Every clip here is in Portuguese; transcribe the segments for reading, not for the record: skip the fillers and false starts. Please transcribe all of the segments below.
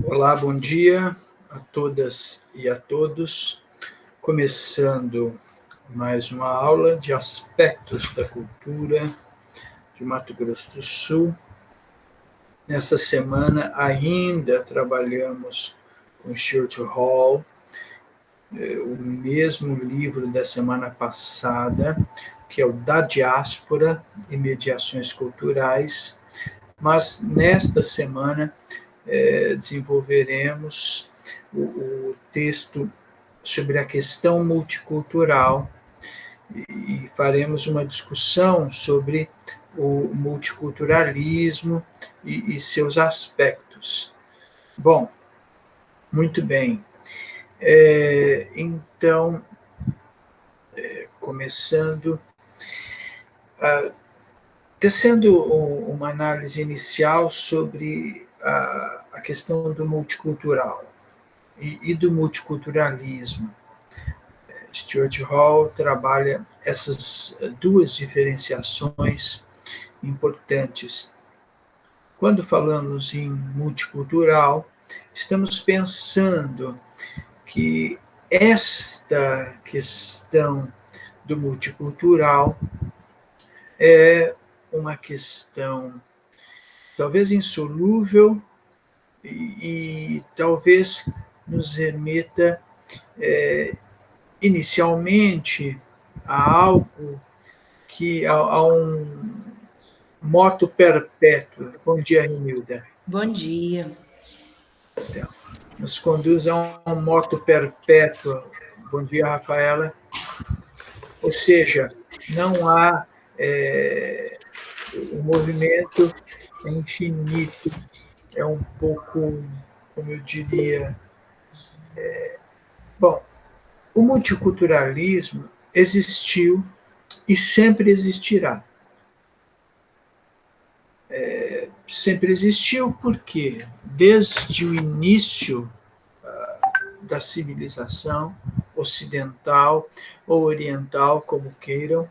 Olá, bom dia a todas e a todos. Começando mais uma aula de aspectos da cultura de Mato Grosso do Sul. Nesta semana ainda trabalhamos com Stuart Hall, o mesmo livro da semana passada, que é o Da Diáspora e Mediações Culturais, mas nesta semana desenvolveremos o texto sobre a questão multicultural e faremos uma discussão sobre o multiculturalismo e seus aspectos. Bom, muito bem. Então, começando, tecendo uma análise inicial sobre a questão do multicultural e do multiculturalismo. Stuart Hall trabalha essas duas diferenciações importantes. Quando falamos em multicultural, estamos pensando que esta questão do multicultural é uma questão talvez insolúvel e talvez nos remeta inicialmente a algo a um moto perpétuo. Bom dia, Renilda. Bom dia. Então, nos conduz a um moto perpétuo. Bom dia, Rafaela. Ou seja, não há o movimento é infinito, é um pouco, como eu diria, bom, o multiculturalismo existiu e sempre existirá. Sempre existiu porque, desde o início da civilização ocidental ou oriental, como queiram,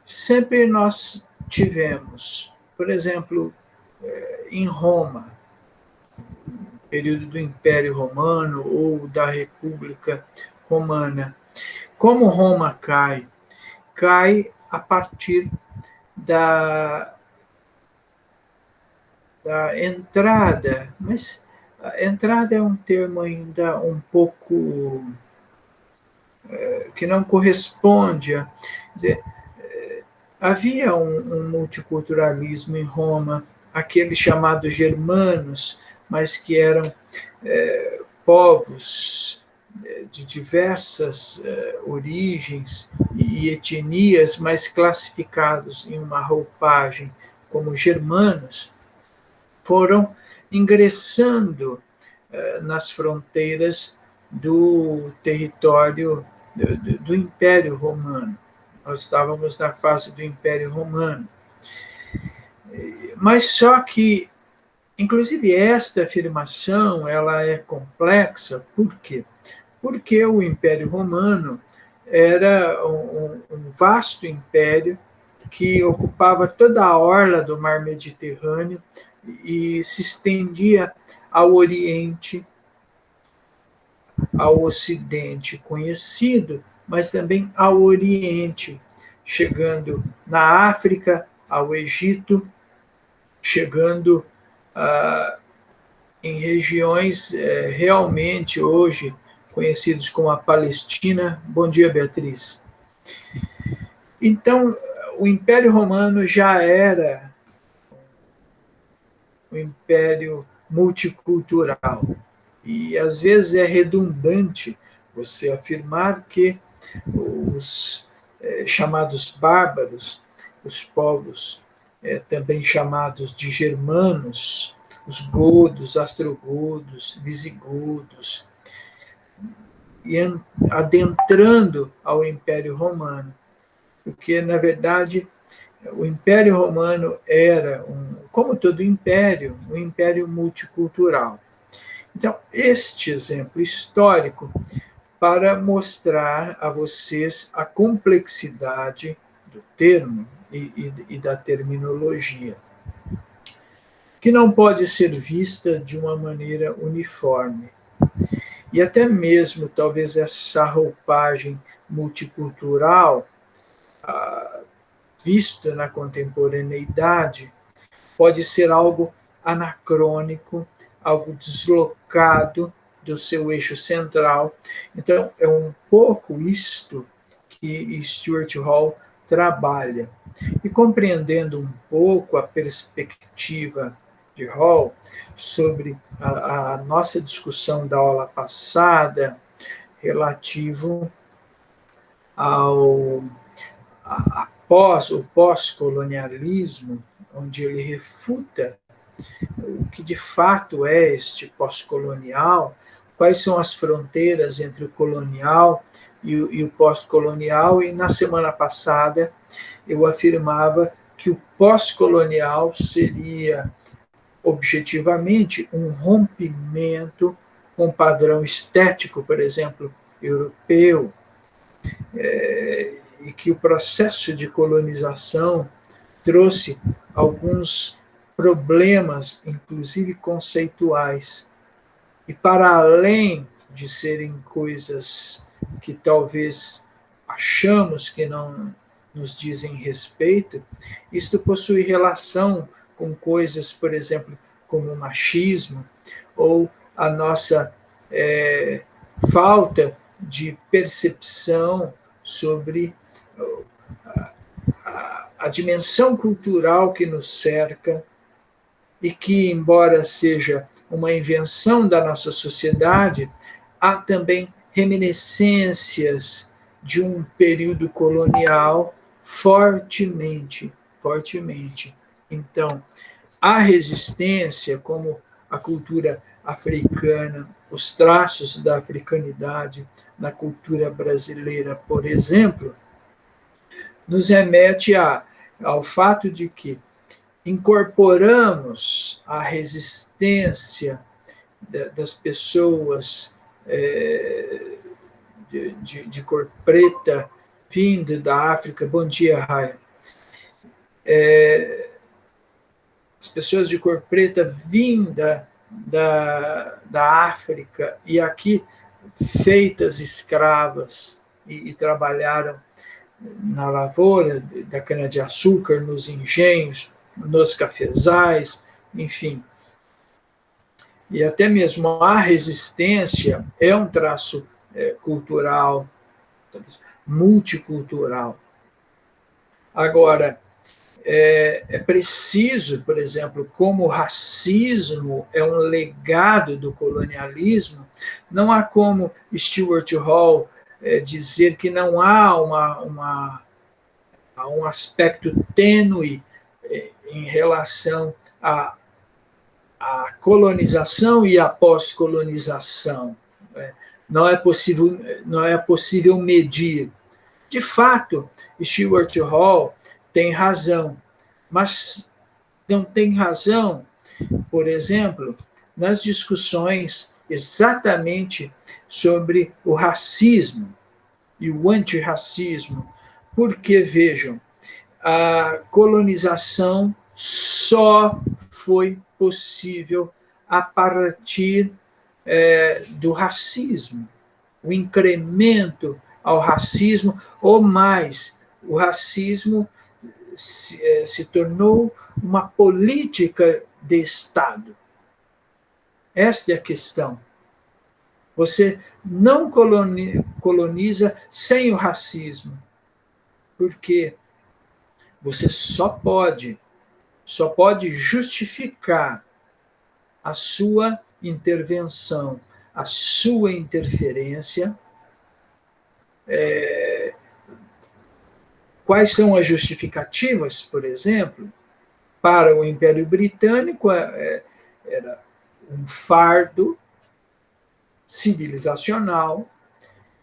sempre nós tivemos, por exemplo, em Roma, período do Império Romano ou da República Romana. Como Roma cai? Cai a partir da entrada, mas a entrada é um termo ainda um pouco que não corresponde a dizer, havia um multiculturalismo em Roma, aqueles chamados germanos, mas que eram povos de diversas origens e etnias, mas classificados em uma roupagem como germanos, foram ingressando nas fronteiras do território do Império Romano. Nós estávamos na fase do Império Romano. Mas só que, inclusive, esta afirmação ela é complexa. Por quê? Porque o Império Romano era um vasto império que ocupava toda a orla do mar Mediterrâneo e se estendia ao Oriente, ao Ocidente conhecido, mas também ao Oriente, chegando na África, ao Egito, chegando em regiões realmente hoje conhecidas como a Palestina. Bom dia, Beatriz. Então, o Império Romano já era um império multicultural. E às vezes é redundante você afirmar que os chamados bárbaros, os povos também chamados de germanos, os godos, astrogodos, visigodos, e adentrando ao Império Romano, porque, na verdade, o Império Romano era, como todo império, um império multicultural. Então, este exemplo histórico para mostrar a vocês a complexidade do termo e da terminologia. que não pode ser vista de uma maneira uniforme. E até mesmo, talvez, essa roupagem multicultural, vista na contemporaneidade, pode ser algo anacrônico, algo deslocado do seu eixo central. Então, é um pouco isto que Stuart Hall trabalha. E compreendendo um pouco a perspectiva de Hall sobre a nossa discussão da aula passada, relativo ao o pós-colonialismo, onde ele refuta o que de fato é este pós-colonial, quais são as fronteiras entre o colonial e o pós-colonial, e na semana passada eu afirmava que o pós-colonial seria objetivamente um rompimento com o padrão estético, por exemplo, europeu, e que o processo de colonização trouxe alguns problemas, inclusive conceituais. E para além de serem coisas que talvez achamos que não nos dizem respeito, isto possui relação com coisas, por exemplo, como o machismo, ou a nossa falta de percepção sobre a dimensão cultural que nos cerca e que, embora seja uma invenção da nossa sociedade, há também reminiscências de um período colonial fortemente. Então, a resistência, como a cultura africana, os traços da africanidade na cultura brasileira, por exemplo, nos remete ao fato de que incorporamos a resistência das pessoas de cor preta vindo da África. Bom dia, Raia. As pessoas de cor preta vinda da África e aqui feitas escravas e trabalharam na lavoura da cana-de-açúcar, nos engenhos, nos cafezais, enfim. E até mesmo a resistência é um traço cultural, multicultural. Agora, é preciso, por exemplo, como o racismo é um legado do colonialismo, não há como Stuart Hall dizer que não há um aspecto tênue em relação à colonização e à pós-colonização. Não é possível medir. De fato, Stuart Hall tem razão, mas não tem razão, por exemplo, nas discussões exatamente sobre o racismo e o antirracismo, porque, vejam, a colonização só foi possível a partir do racismo, o incremento ao racismo, ou mais, o racismo se tornou uma política de Estado. Esta é a questão. Você não coloniza sem o racismo, porque você só pode justificar a sua intervenção, a sua interferência. Quais são as justificativas, por exemplo? Para o Império Britânico, era um fardo civilizacional,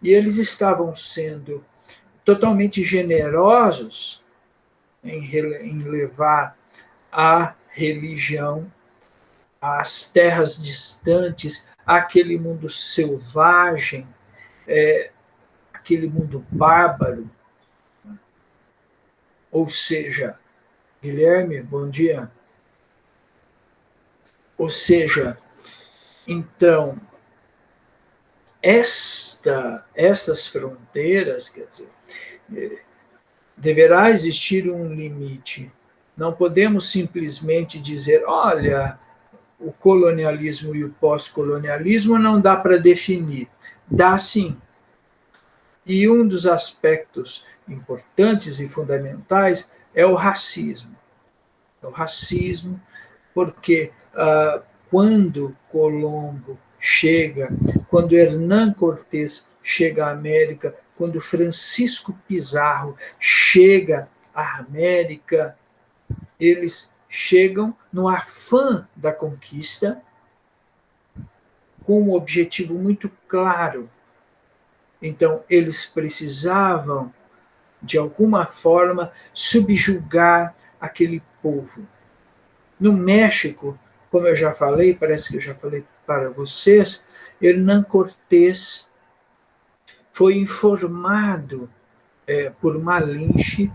e eles estavam sendo totalmente generosos em levar a religião às terras distantes, àquele mundo selvagem, aquele mundo bárbaro. Ou seja, Guilherme, bom dia. Ou seja, então, estas fronteiras, quer dizer, deverá existir um limite. Não podemos simplesmente dizer, olha, o colonialismo e o pós-colonialismo não dá para definir. Dá sim. E um dos aspectos importantes e fundamentais é o racismo. O racismo, porque quando Colombo chega, quando Hernán Cortés chega à América, quando Francisco Pizarro chega à América, eles chegam no afã da conquista, com um objetivo muito claro. Então, eles precisavam, de alguma forma, subjugar aquele povo. No México, como eu já falei, parece que eu já falei para vocês, Hernán Cortés foi informado por Malinche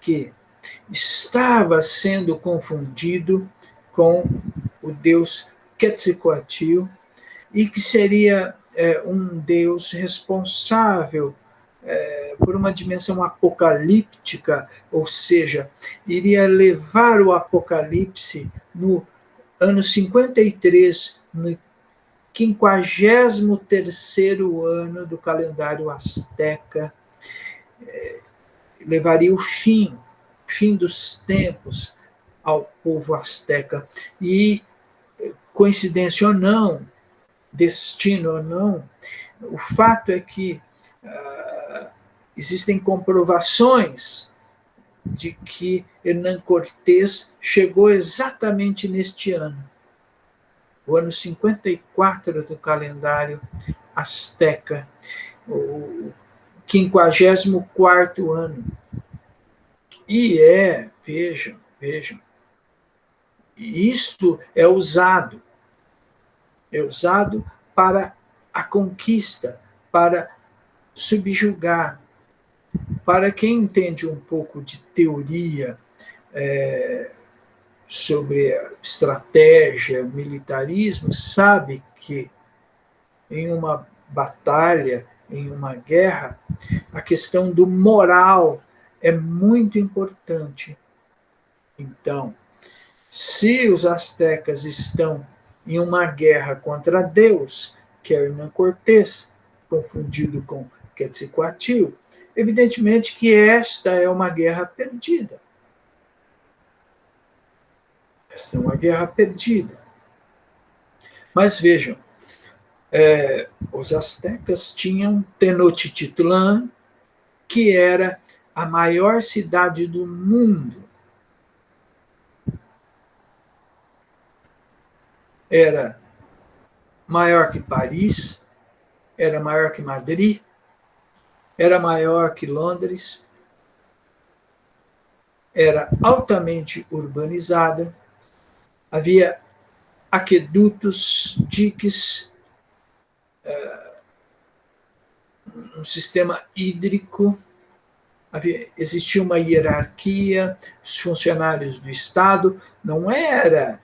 que estava sendo confundido com o deus Quetzalcoatl e que seria um deus responsável por uma dimensão apocalíptica, ou seja, iria levar o apocalipse no ano 53, no 53º ano do calendário asteca, levaria o fim dos tempos ao povo asteca. E, coincidência ou não, destino ou não, o fato é que existem comprovações de que Hernán Cortés chegou exatamente neste ano, o ano 54 do calendário asteca, o 54º ano. E vejam, isto é usado para a conquista, para subjugar. Para quem entende um pouco de teoria sobre estratégia, militarismo, sabe que em uma batalha, em uma guerra, a questão do moral é muito importante. Então, se os astecas estão em uma guerra contra Deus, que é Hernán Cortés, confundido com Quetzalcoatl, evidentemente que esta é uma guerra perdida. Esta é uma guerra perdida. Mas vejam, os astecas tinham Tenochtitlan, que era a maior cidade do mundo. Era maior que Paris, era maior que Madrid, era maior que Londres, era altamente urbanizada, havia aquedutos, diques, um sistema hídrico, existia uma hierarquia, os funcionários do Estado, não era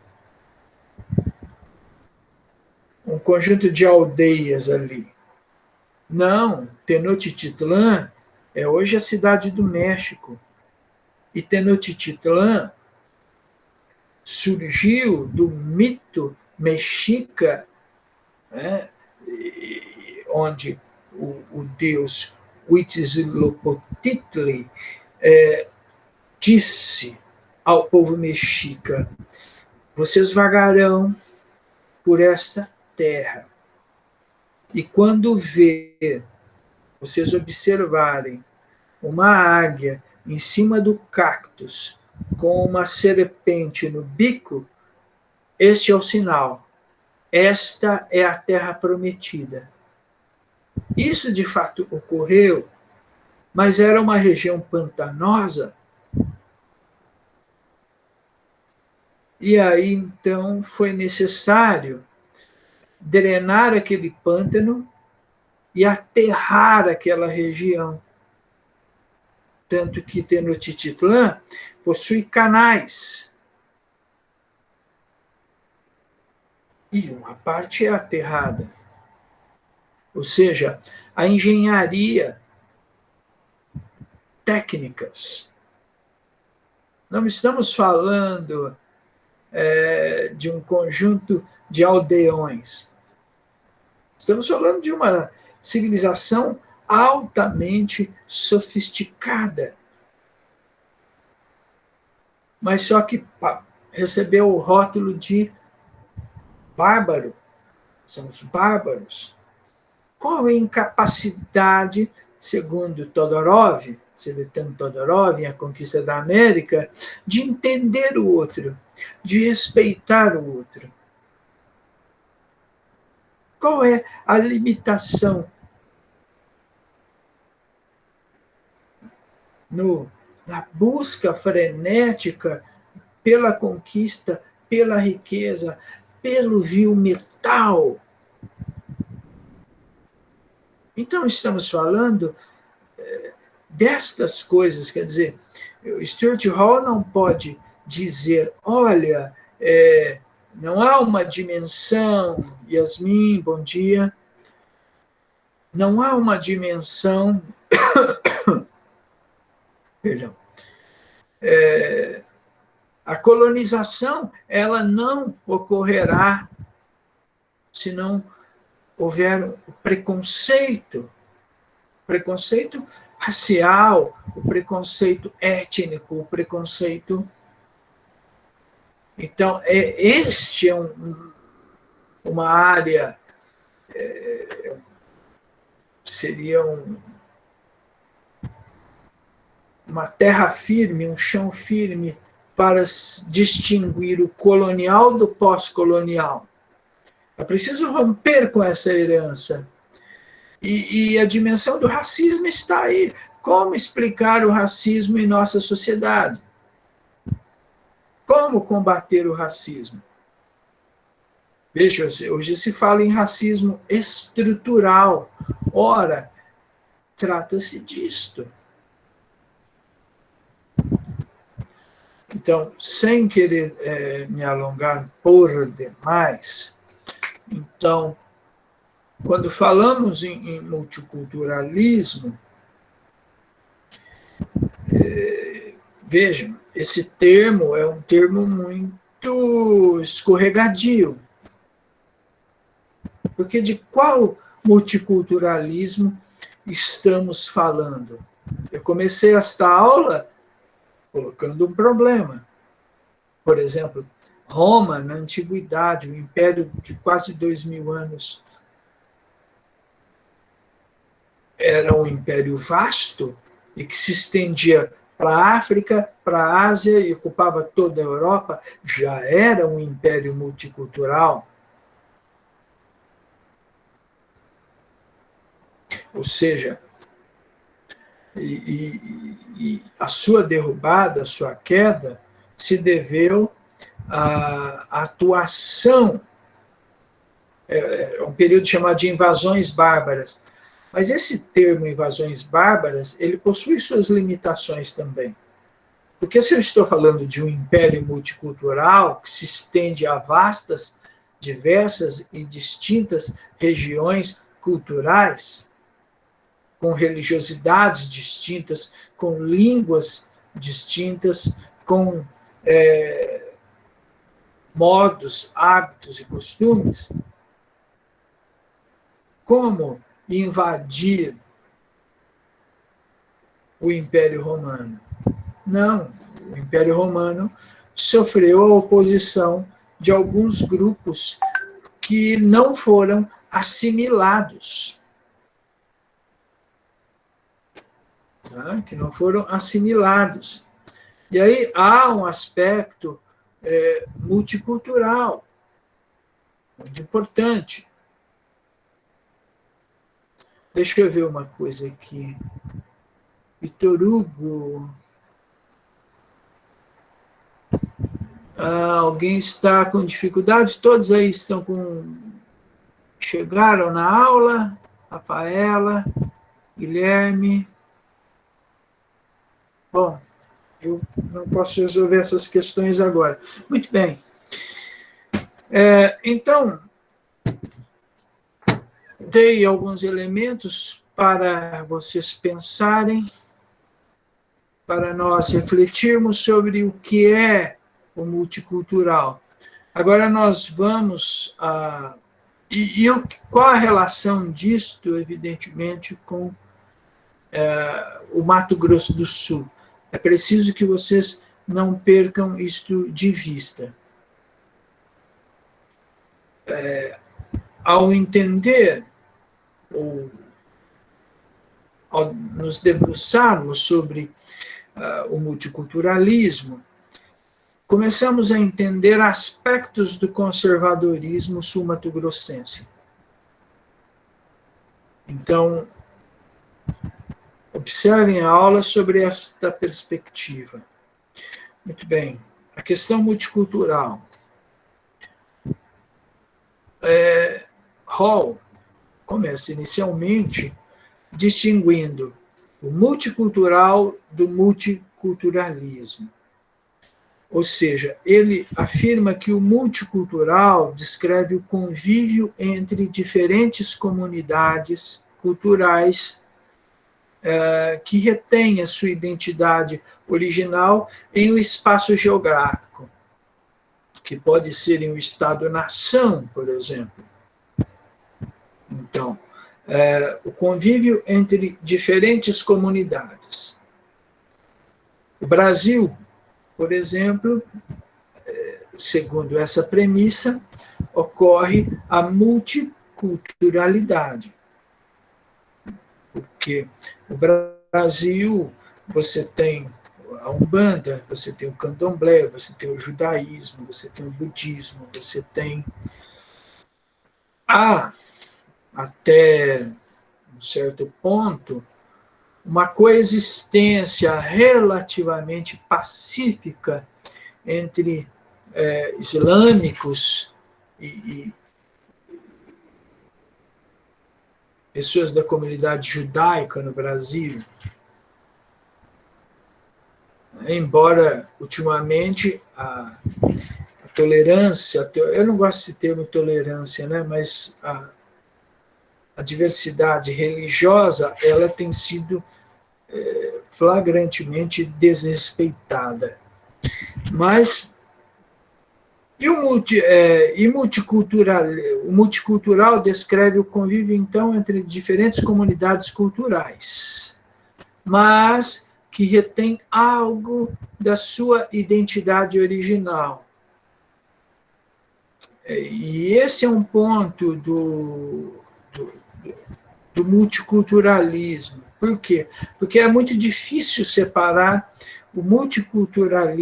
um conjunto de aldeias ali. Não, Tenochtitlan é hoje a cidade do México. E Tenochtitlan surgiu do mito mexica, né, onde o deus Huitzilopochtli disse ao povo mexica: vocês vagarão por esta terra. E quando vocês observarem uma águia em cima do cactus com uma serpente no bico, este é o sinal. Esta é a terra prometida. Isso de fato ocorreu, mas era uma região pantanosa. E aí, então, foi necessário drenar aquele pântano e aterrar aquela região. Tanto que Tenochtitlan possui canais. e uma parte é aterrada. Ou seja, a engenharia, técnicas. Não estamos falando de um conjunto de aldeões. Estamos falando de uma civilização altamente sofisticada, mas só que recebeu o rótulo de bárbaro. Somos bárbaros. Qual a incapacidade, segundo Todorov, Tzvetan Todorov, em A Conquista da América, de entender o outro, de respeitar o outro? Qual é a limitação na busca frenética pela conquista, pela riqueza, pelo vil metal? Então, estamos falando destas coisas, quer dizer, Stuart Hall não pode dizer, olha, não há uma dimensão, Yasmin, bom dia, não há uma dimensão, perdão, a colonização, ela não ocorrerá se não houver o preconceito racial, o preconceito étnico, o preconceito. Então, este é uma área, seria uma terra firme, um chão firme para distinguir o colonial do pós-colonial. É preciso romper com essa herança. E a dimensão do racismo está aí. Como explicar o racismo em nossa sociedade? Como combater o racismo? Veja, hoje se fala em racismo estrutural. Ora, trata-se disto. Então, sem querer me alongar por demais, então, quando falamos em multiculturalismo, vejam, esse termo é um termo muito escorregadio. Porque de qual multiculturalismo estamos falando? Eu comecei esta aula colocando um problema. Por exemplo, Roma, na antiguidade, um império de quase 2000 anos, era um império vasto e que se estendia para a África, para a Ásia e ocupava toda a Europa. Já era um império multicultural. Ou seja, e a sua derrubada, a sua queda, se deveu à atuação, um período chamado de invasões bárbaras. Mas esse termo invasões bárbaras, ele possui suas limitações também. Porque se eu estou falando de um império multicultural que se estende a vastas, diversas e distintas regiões culturais, com religiosidades distintas, com línguas distintas, com modos, hábitos e costumes, como invadir o Império Romano? Não, o Império Romano sofreu a oposição de alguns grupos que não foram assimilados. Que não foram assimilados. E aí há um aspecto multicultural, muito importante. Deixa eu ver uma coisa aqui. Vitor Hugo. Alguém está com dificuldade? Todos aí estão chegaram na aula? Rafaela, Guilherme. Bom, eu não posso resolver essas questões agora. Muito bem. Então, dei alguns elementos para vocês pensarem, para nós refletirmos sobre o que é o multicultural. Agora nós vamos a... qual a relação disto, evidentemente, com o Mato Grosso do Sul? É preciso que vocês não percam isto de vista. Ao entender, ou ao nos debruçarmos sobre o multiculturalismo, começamos a entender aspectos do conservadorismo sul-mato-grossense. Então, observem a aula sobre esta perspectiva. Muito bem. A questão multicultural. Hall começa inicialmente distinguindo o multicultural do multiculturalismo. Ou seja, ele afirma que o multicultural descreve o convívio entre diferentes comunidades culturais que retêm a sua identidade original em um espaço geográfico, que pode ser em um Estado-nação, por exemplo. Então, o convívio entre diferentes comunidades. O Brasil, por exemplo, segundo essa premissa, ocorre a multiculturalidade. Porque o Brasil, você tem a Umbanda, você tem o Candomblé, você tem o judaísmo, você tem o budismo, você tem até um certo ponto, uma coexistência relativamente pacífica entre islâmicos e pessoas da comunidade judaica no Brasil. Embora, ultimamente, a tolerância, eu não gosto desse termo tolerância, né, mas a diversidade religiosa, ela tem sido flagrantemente desrespeitada. Mas o multicultural descreve o convívio, então, entre diferentes comunidades culturais, mas que retém algo da sua identidade original. E esse é um ponto do multiculturalismo. Por quê? Porque é muito difícil separar o multicultural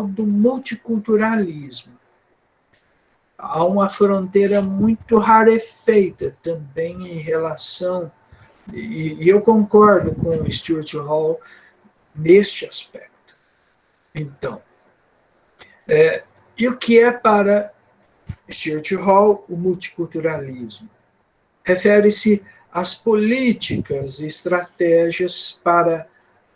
do multiculturalismo. Há uma fronteira muito rarefeita também em relação, e eu concordo com o Stuart Hall neste aspecto. Então, e o que é para Stuart Hall o multiculturalismo? Refere-se às políticas e estratégias para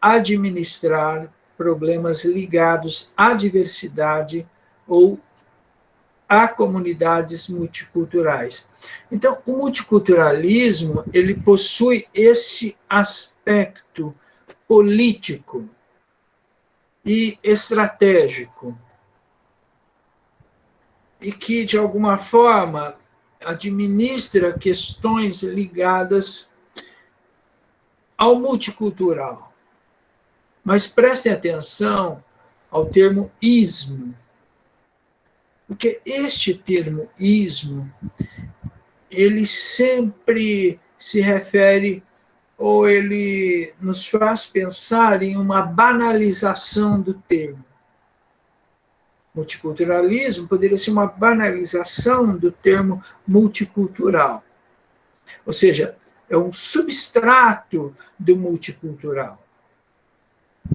administrar problemas ligados à diversidade ou a comunidades multiculturais. Então, o multiculturalismo, ele possui esse aspecto político e estratégico, e que, de alguma forma, administra questões ligadas ao multicultural. Mas prestem atenção ao termo ismo, porque este termo ismo, ele sempre se refere, ou ele nos faz pensar em uma banalização do termo. Multiculturalismo poderia ser uma banalização do termo multicultural. Ou seja, é um substrato do multicultural.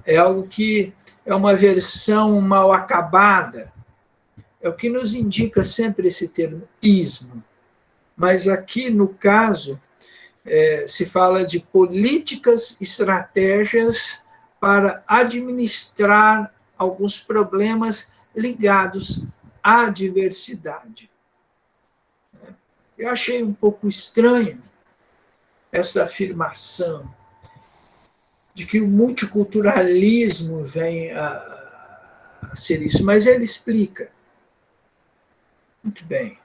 É algo que é uma versão mal acabada. É o que nos indica sempre esse termo ismo. Mas aqui, no caso, se fala de políticas, estratégias para administrar alguns problemas ligados à diversidade. Eu achei um pouco estranho essa afirmação de que o multiculturalismo vem a ser isso, mas ele explica. Muito bem.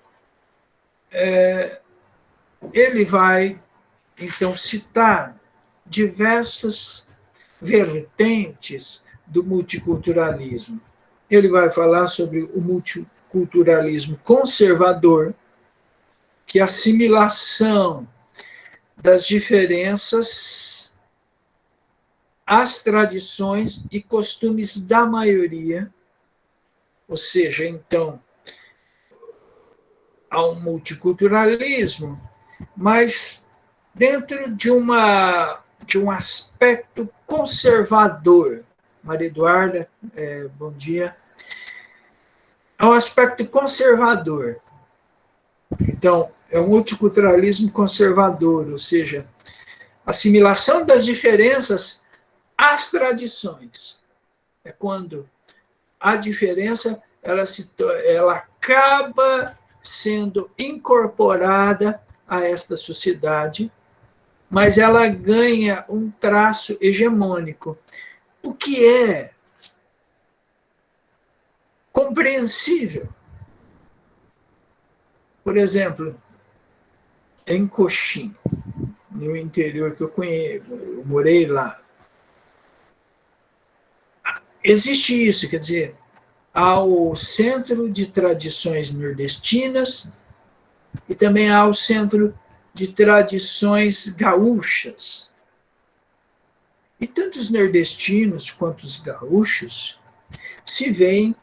Ele vai, então, citar diversas vertentes do multiculturalismo. Ele vai falar sobre o multiculturalismo conservador, que é a assimilação das diferenças às tradições e costumes da maioria, ou seja, então, há um multiculturalismo, mas dentro de um aspecto conservador. Maria Eduarda, bom dia. É um aspecto conservador. Então, é um multiculturalismo conservador, ou seja, assimilação das diferenças às tradições. É quando a diferença ela acaba sendo incorporada a esta sociedade, mas ela ganha um traço hegemônico, o que é compreensível. Por exemplo, em Coxim, no interior que eu conheço, eu morei lá, existe isso, quer dizer, há o Centro de Tradições Nordestinas e também há o Centro de Tradições Gaúchas. E tanto os nordestinos quanto os gaúchos se veem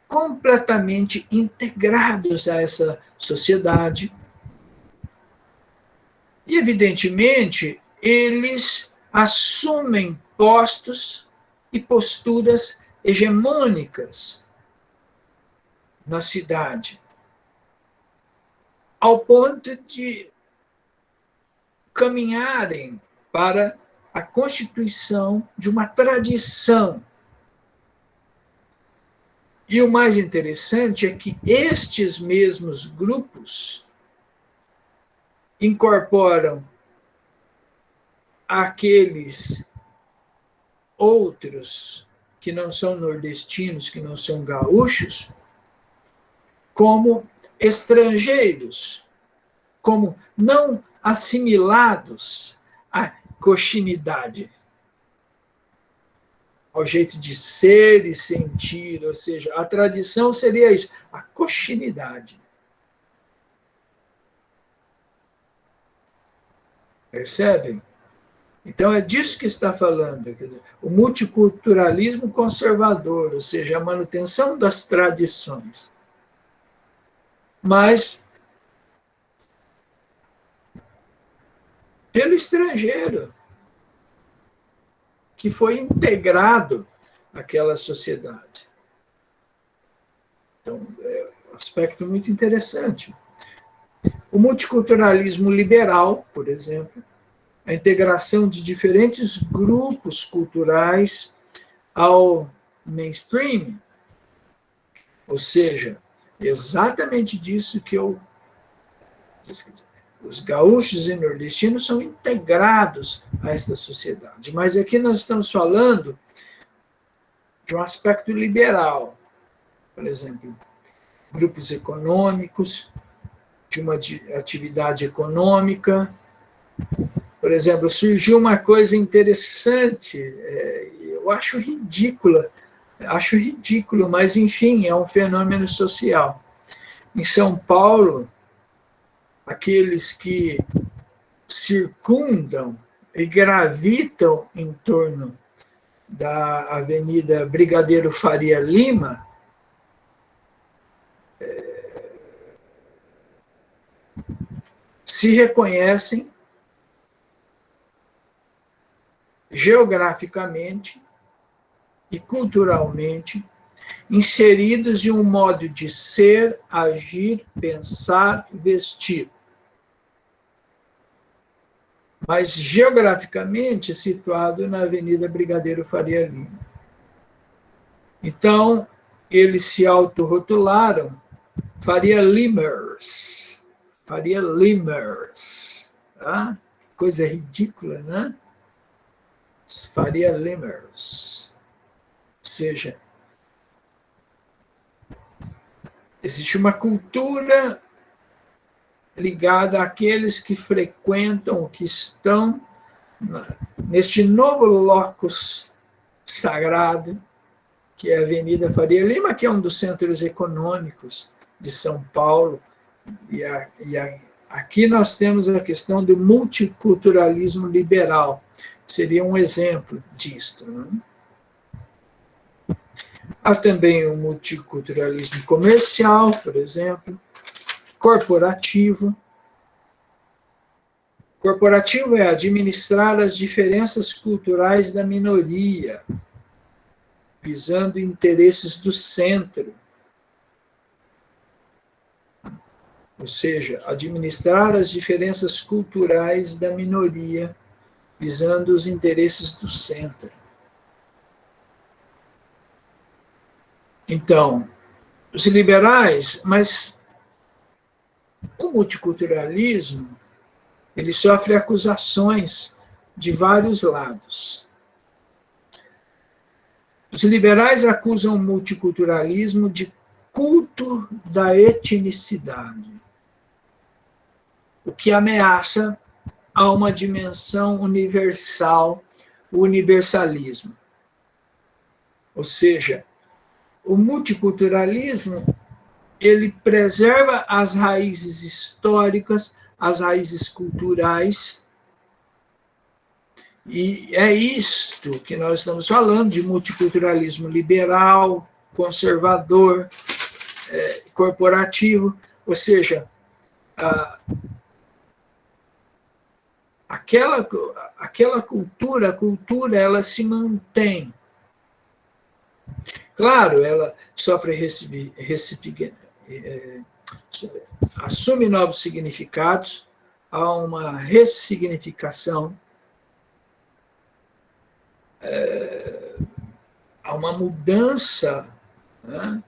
completamente integrados a essa sociedade. E, evidentemente, eles assumem postos e posturas hegemônicas na cidade, ao ponto de caminharem para a constituição de uma tradição. E o mais interessante é que estes mesmos grupos incorporam aqueles outros que não são nordestinos, que não são gaúchos, como estrangeiros, como não assimilados à coxinidade, ao jeito de ser e sentir, ou seja, a tradição seria isso, a coxinidade. Percebem? Então, é disso que está falando. Quer dizer, o multiculturalismo conservador, ou seja, a manutenção das tradições. Mas pelo estrangeiro, que foi integrado àquela sociedade. Então, é um aspecto muito interessante. O multiculturalismo liberal, por exemplo, a integração de diferentes grupos culturais ao mainstream, ou seja, exatamente disso que os gaúchos e nordestinos são integrados a esta sociedade. Mas aqui nós estamos falando de um aspecto liberal, por exemplo, grupos econômicos, de uma atividade econômica. Por exemplo, surgiu uma coisa interessante, eu acho ridículo, mas, enfim, é um fenômeno social. Em São Paulo, aqueles que circundam e gravitam em torno da Avenida Brigadeiro Faria Lima, se reconhecem geograficamente e culturalmente inseridos em um modo de ser, agir, pensar, vestir. Mas geograficamente situado na Avenida Brigadeiro Faria Lima. Então, eles se autorrotularam Faria Limers. Faria Limers. Tá? Coisa ridícula, né? Faria Limers. Ou seja, existe uma cultura ligada àqueles que frequentam, que estão neste novo locus sagrado, que é a Avenida Faria Lima, que é um dos centros econômicos de São Paulo. Aqui nós temos a questão do multiculturalismo liberal, seria um exemplo disto. Né? Há também o multiculturalismo comercial, por exemplo, corporativo. Corporativo é administrar as diferenças culturais da minoria, visando interesses do centro. Ou seja, administrar as diferenças culturais da minoria, visando os interesses do centro. Então, os liberais, mas o multiculturalismo, ele sofre acusações de vários lados. Os liberais acusam o multiculturalismo de culto da etnicidade, o que ameaça a uma dimensão universal, o universalismo. Ou seja, o multiculturalismo, ele preserva as raízes históricas, as raízes culturais, e é isto que nós estamos falando de multiculturalismo liberal, conservador, corporativo, ou seja, aquela cultura, a cultura, ela se mantém. Claro, ela sofre assume novos significados, há uma ressignificação, há uma mudança, né?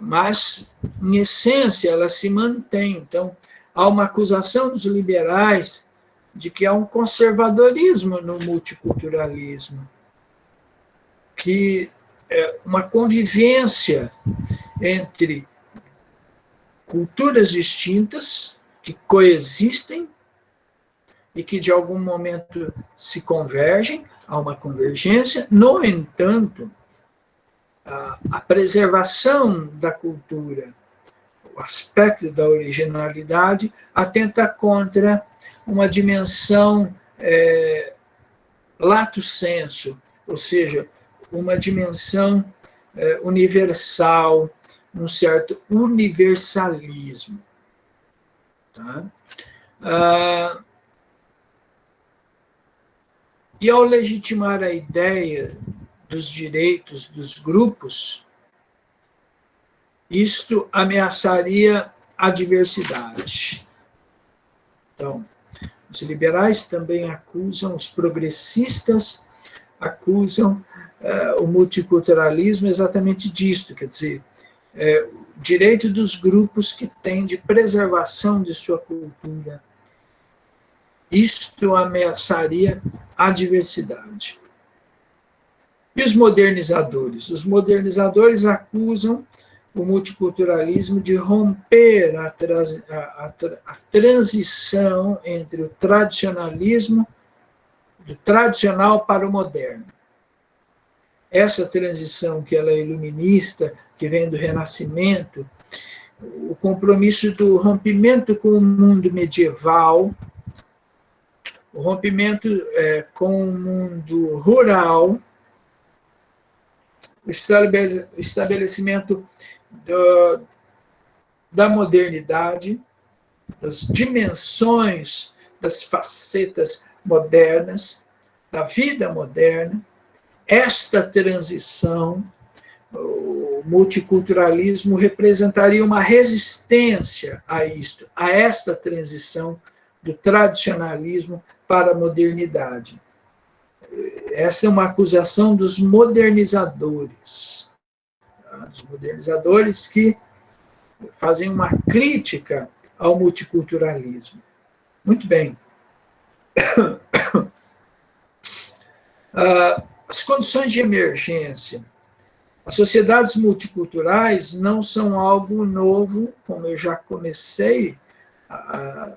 Mas, em essência, ela se mantém. Então, há uma acusação dos liberais de que há um conservadorismo no multiculturalismo, que é uma convivência entre culturas distintas que coexistem e que, de algum momento, se convergem, há uma convergência. No entanto, a preservação da cultura, o aspecto da originalidade, atenta contra uma dimensão lato sensu, ou seja, uma dimensão universal, um certo universalismo. Tá? E ao legitimar a ideia dos direitos dos grupos, isto ameaçaria a diversidade. Então, os liberais também acusam, os progressistas acusam o multiculturalismo exatamente disto, quer dizer, o direito dos grupos que têm de preservação de sua cultura. Isto ameaçaria a diversidade. E os modernizadores? Os modernizadores acusam o multiculturalismo de romper a transição entre o tradicionalismo, do tradicional para o moderno. Essa transição, que ela é iluminista, que vem do Renascimento, o compromisso do rompimento com o mundo medieval, o rompimento com o mundo rural, o estabelecimento da modernidade, das dimensões, das facetas modernas, da vida moderna. Esta transição, o multiculturalismo representaria uma resistência a isto, a esta transição do tradicionalismo para a modernidade. Essa é uma acusação dos modernizadores. Dos modernizadores que fazem uma crítica ao multiculturalismo. Muito bem. As condições de emergência. As sociedades multiculturais não são algo novo, como eu já comecei a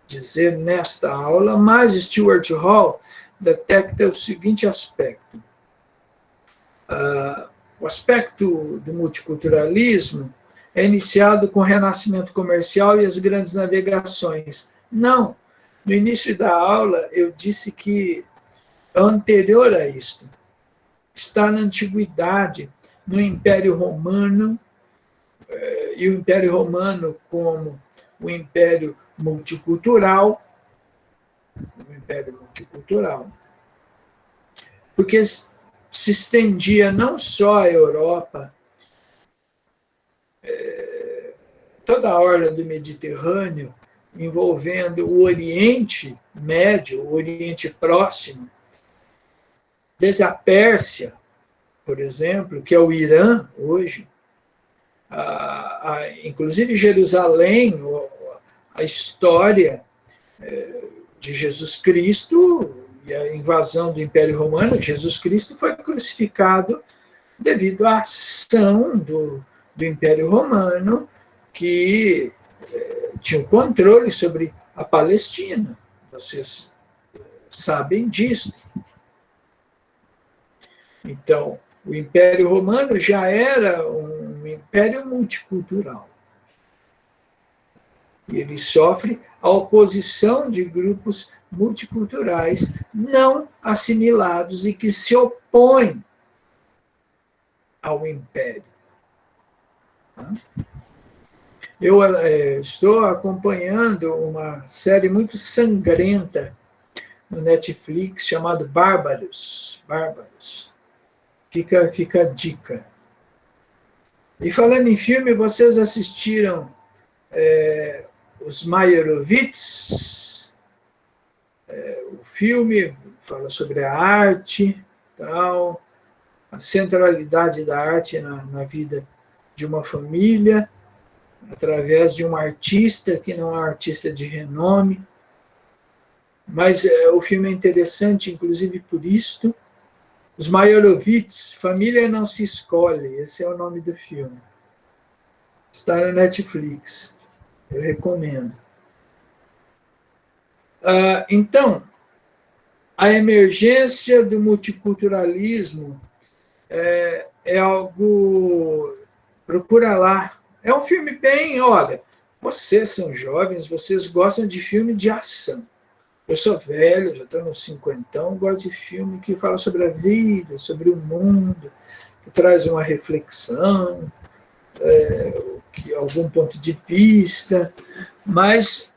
dizer nesta aula, mas Stuart Hall detecta o seguinte aspecto. O aspecto do multiculturalismo é iniciado com o renascimento comercial e as grandes navegações. Não. No início da aula, eu disse que é anterior a isto. Está na antiguidade, no Império Romano, e o Império Romano como o Império Multicultural, porque se estendia não só à Europa, toda a orla do Mediterrâneo, envolvendo o Oriente Médio, o Oriente Próximo, desde a Pérsia, por exemplo, que é o Irã hoje, inclusive Jerusalém, a história de Jesus Cristo e a invasão do Império Romano. Jesus Cristo foi crucificado devido à ação do Império Romano, que tinha o controle sobre a Palestina. Vocês sabem disso. Então, o Império Romano já era um império multicultural. E ele sofre a oposição de grupos multiculturais não assimilados e que se opõem ao império. Eu estou acompanhando uma série muito sangrenta no Netflix chamada Bárbaros. Fica a dica. E falando em filme, vocês assistiram Os Meyerowitz? O filme fala sobre a arte, tal, a centralidade da arte na vida de uma família, através de um artista que não é um artista de renome. Mas o filme é interessante, inclusive por isto. Os Meyerowitz, Família Não Se Escolhe, esse é o nome do filme. Está na Netflix, eu recomendo. Então, a emergência do multiculturalismo é algo... Procura lá. É um filme bem... Olha, vocês são jovens, vocês gostam de filme de ação. Eu sou velho, já estou nos 50, gosto de filme que fala sobre a vida, sobre o mundo, que traz uma reflexão, algum ponto de vista, mas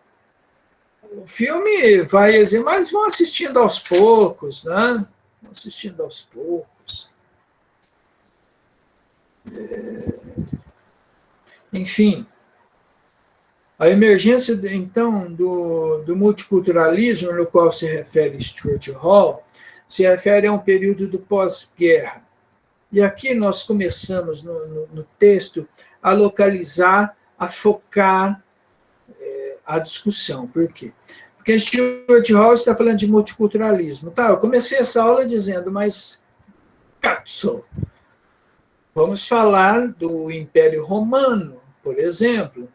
o filme vai dizer, mas vão assistindo aos poucos, né? Vão assistindo aos poucos. Enfim, a emergência, então, do multiculturalismo, no qual se refere Stuart Hall, se refere a um período do pós-guerra. E aqui nós começamos, no texto, a localizar, a focar a discussão. Por quê? Porque Stuart Hall está falando de multiculturalismo. Tá, eu comecei essa aula dizendo, mas, Katso, vamos falar do Império Romano, por exemplo,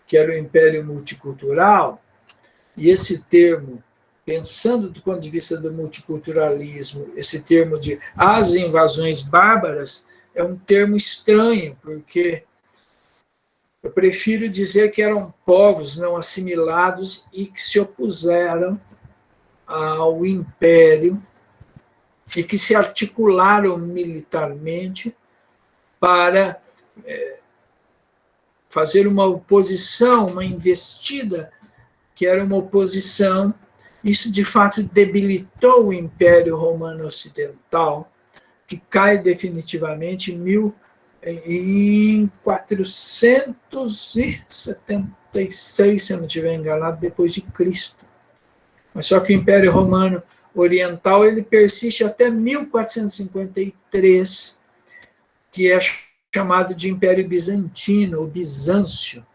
que era o Império Multicultural, e esse termo, pensando do ponto de vista do multiculturalismo, esse termo de as invasões bárbaras, é um termo estranho, porque eu prefiro dizer que eram povos não assimilados e que se opuseram ao Império e que se articularam militarmente para fazer uma oposição, uma investida, que era uma oposição. Isso, de fato, debilitou o Império Romano Ocidental, que cai definitivamente em 476, se eu não estiver enganado, depois de Cristo. Mas só que o Império Romano Oriental ele persiste até 1453, que é chamado de Império Bizantino, ou Bizâncio.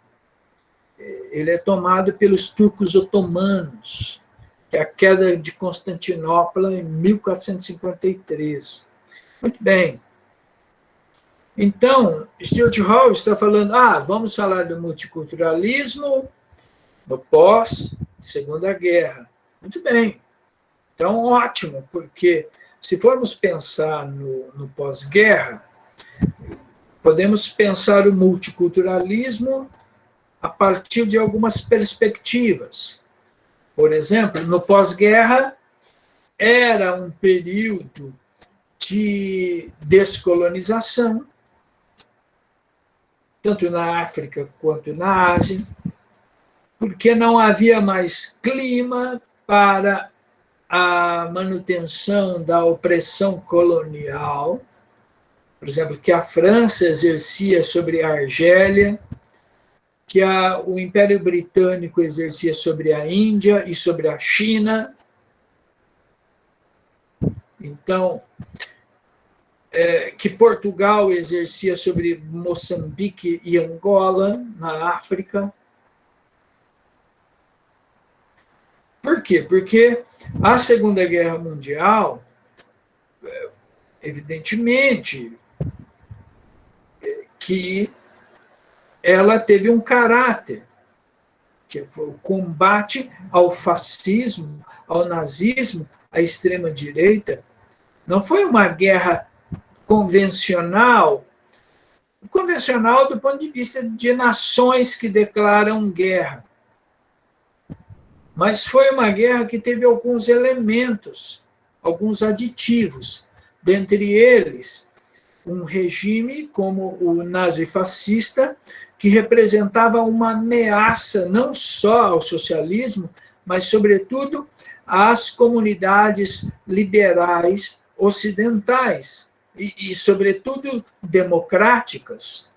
Ele é tomado pelos turcos otomanos, que é a queda de Constantinopla em 1453. Muito bem. Então, Stuart Hall está falando, vamos falar do multiculturalismo no pós-Segunda Guerra. Muito bem. Então, ótimo, porque se formos pensar no pós-guerra, podemos pensar o multiculturalismo a partir de algumas perspectivas. Por exemplo, no pós-guerra, era um período de descolonização, tanto na África quanto na Ásia, porque não havia mais clima para a manutenção da opressão colonial, por exemplo, que a França exercia sobre a Argélia, que o Império Britânico exercia sobre a Índia e sobre a China. Então, que Portugal exercia sobre Moçambique e Angola, na África. Por quê? Porque a Segunda Guerra Mundial, evidentemente, que ela teve um caráter, que foi o combate ao fascismo, ao nazismo, à extrema-direita. Não foi uma guerra convencional do ponto de vista de nações que declaram guerra. Mas foi uma guerra que teve alguns elementos, alguns aditivos, dentre eles um regime como o nazifascista, que representava uma ameaça não só ao socialismo, mas, sobretudo, às comunidades liberais ocidentais e sobretudo, democráticas.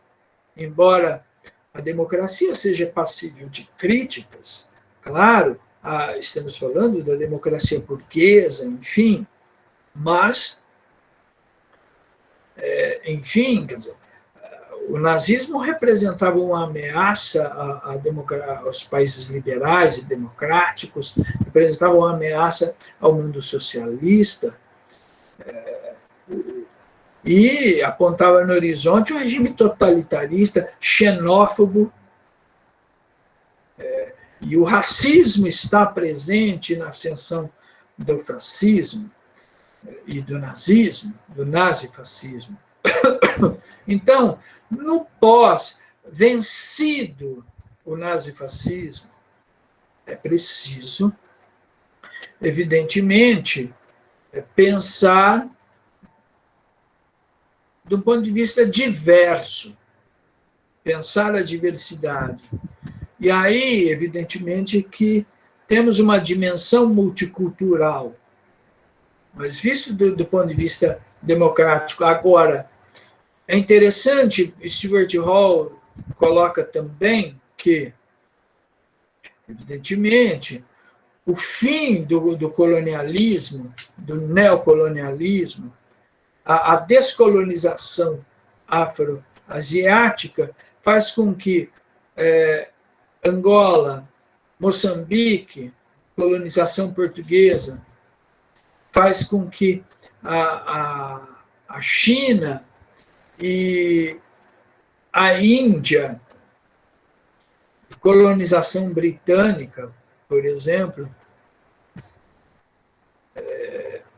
Embora a democracia seja passível de críticas, claro, estamos falando da democracia burguesa, enfim, mas, enfim, quer dizer, o nazismo representava uma ameaça aos países liberais e democráticos, representava uma ameaça ao mundo socialista, e apontava no horizonte um regime totalitarista, xenófobo, e o racismo está presente na ascensão do fascismo e do nazismo, do nazifascismo. Então, no pós-vencido o nazifascismo, é preciso, evidentemente, pensar de um ponto de vista diverso, pensar a diversidade. E aí, evidentemente, que temos uma dimensão multicultural, mas visto do ponto de vista democrático. Agora, é interessante, Stuart Hall coloca também que, evidentemente, o fim do colonialismo, do neocolonialismo, a descolonização afro-asiática faz com que Angola, Moçambique, colonização portuguesa, faz com que a China e a Índia, colonização britânica, por exemplo,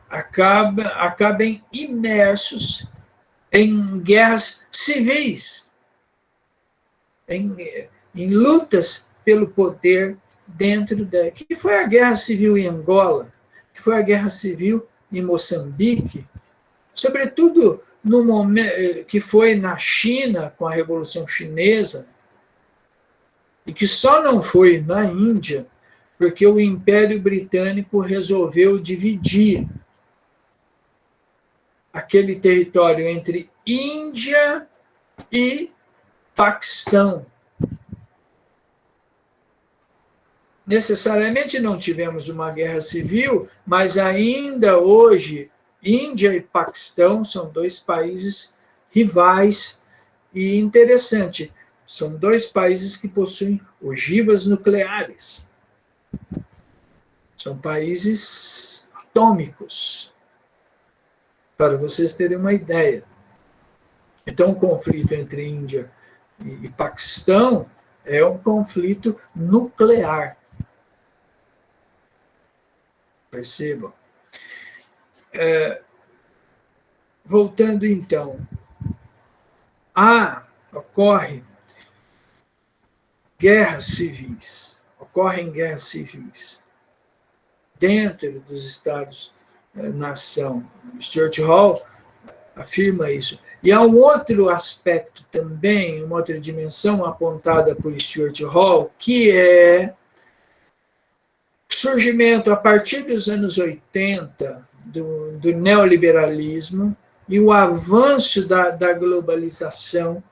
acabem imersos em guerras civis, em lutas pelo poder dentro da... que foi a guerra civil em Angola, que foi a guerra civil em Moçambique, sobretudo no momento que foi na China com a Revolução Chinesa, e que só não foi na Índia porque o Império Britânico resolveu dividir aquele território entre Índia e Paquistão. Necessariamente não tivemos uma guerra civil, mas ainda hoje, Índia e Paquistão são dois países rivais E interessante, são 2 países que possuem ogivas nucleares. São países atômicos, para vocês terem uma ideia. Então, o conflito entre Índia e Paquistão é um conflito nuclear. Percebam. Voltando, então, ocorrem guerras civis. Ocorrem guerras civis dentro dos Estados-nação. Stuart Hall afirma isso. E há um outro aspecto também, uma outra dimensão apontada por Stuart Hall, que é o surgimento, a partir dos anos 80, do neoliberalismo e o avanço da globalização.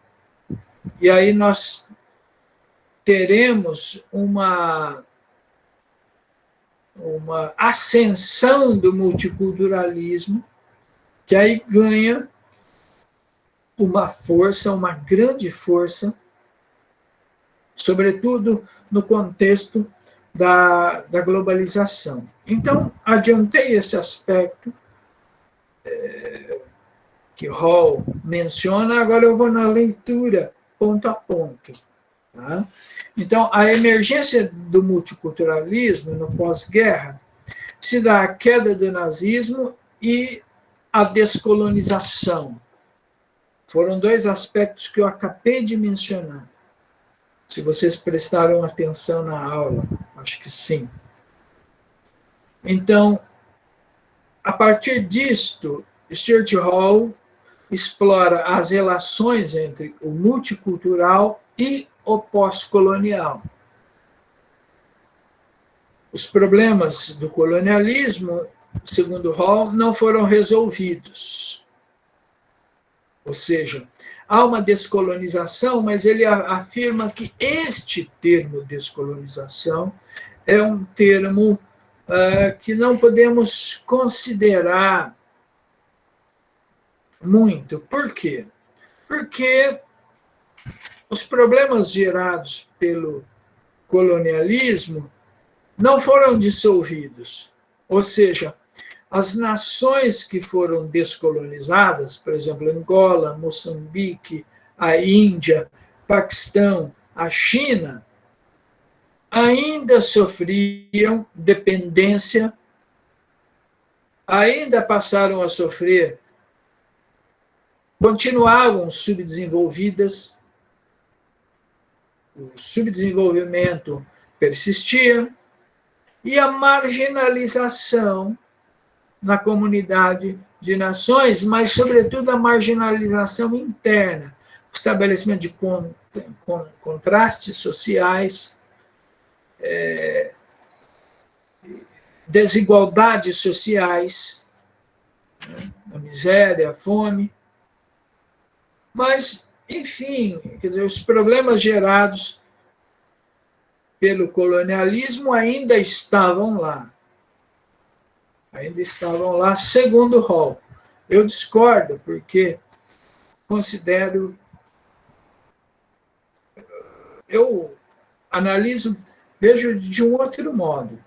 E aí nós teremos uma ascensão do multiculturalismo, que aí ganha uma força, uma grande força, sobretudo no contexto da globalização. Então, adiantei esse aspecto que Hall menciona, agora eu vou na leitura, ponto a ponto. Tá? Então, a emergência do multiculturalismo no pós-guerra se dá a queda do nazismo e a descolonização. Foram 2 aspectos que eu acabei de mencionar. Se vocês prestaram atenção na aula, acho que sim. Então, a partir disto, Stuart Hall explora as relações entre o multicultural e o pós-colonial. Os problemas do colonialismo, segundo Hall, não foram resolvidos. Ou seja, há uma descolonização, mas ele afirma que este termo descolonização é um termo que não podemos considerar muito. Por quê? Porque os problemas gerados pelo colonialismo não foram dissolvidos. Ou seja, as nações que foram descolonizadas, por exemplo, Angola, Moçambique, a Índia, Paquistão, a China, ainda sofriam dependência, ainda passaram a sofrer, continuavam subdesenvolvidas, o subdesenvolvimento persistia e a marginalização na comunidade de nações, mas, sobretudo, a marginalização interna, estabelecimento de contrastes sociais, desigualdades sociais, a miséria, a fome. Mas, enfim, quer dizer, os problemas gerados pelo colonialismo ainda estavam lá. Ainda estavam lá, segundo Hall. Eu discordo, porque considero... Eu analiso, vejo de um outro modo.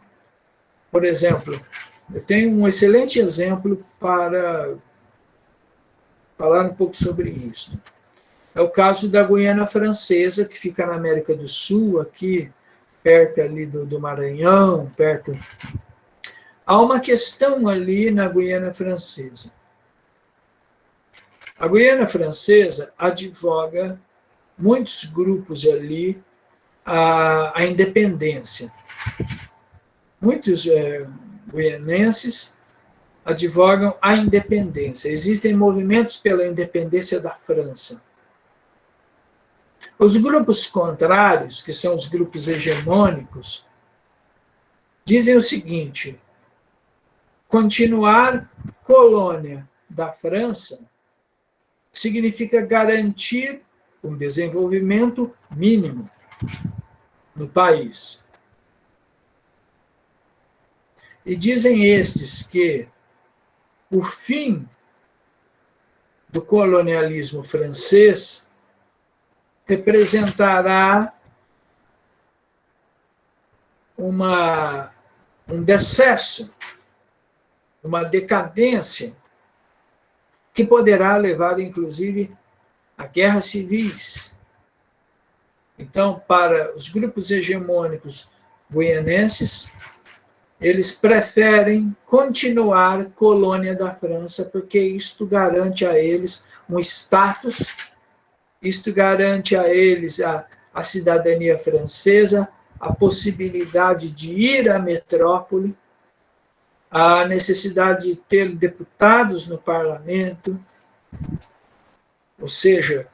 Por exemplo, eu tenho um excelente exemplo para falar um pouco sobre isso. É o caso da Guiana Francesa, que fica na América do Sul, aqui, perto ali do Maranhão, perto... Há uma questão ali na Guiana Francesa. A Guiana Francesa advoga muitos grupos ali a independência. Muitos guianenses advogam a independência. Existem movimentos pela independência da França. Os grupos contrários, que são os grupos hegemônicos, dizem o seguinte: continuar colônia da França significa garantir um desenvolvimento mínimo no país. E dizem estes que o fim do colonialismo francês representará um decesso, uma decadência, que poderá levar, inclusive, a guerras civis. Então, para os grupos hegemônicos guianenses, eles preferem continuar colônia da França, porque isto garante a eles um status, isto garante a eles a cidadania francesa, a possibilidade de ir à metrópole, a necessidade de ter deputados no parlamento, ou seja,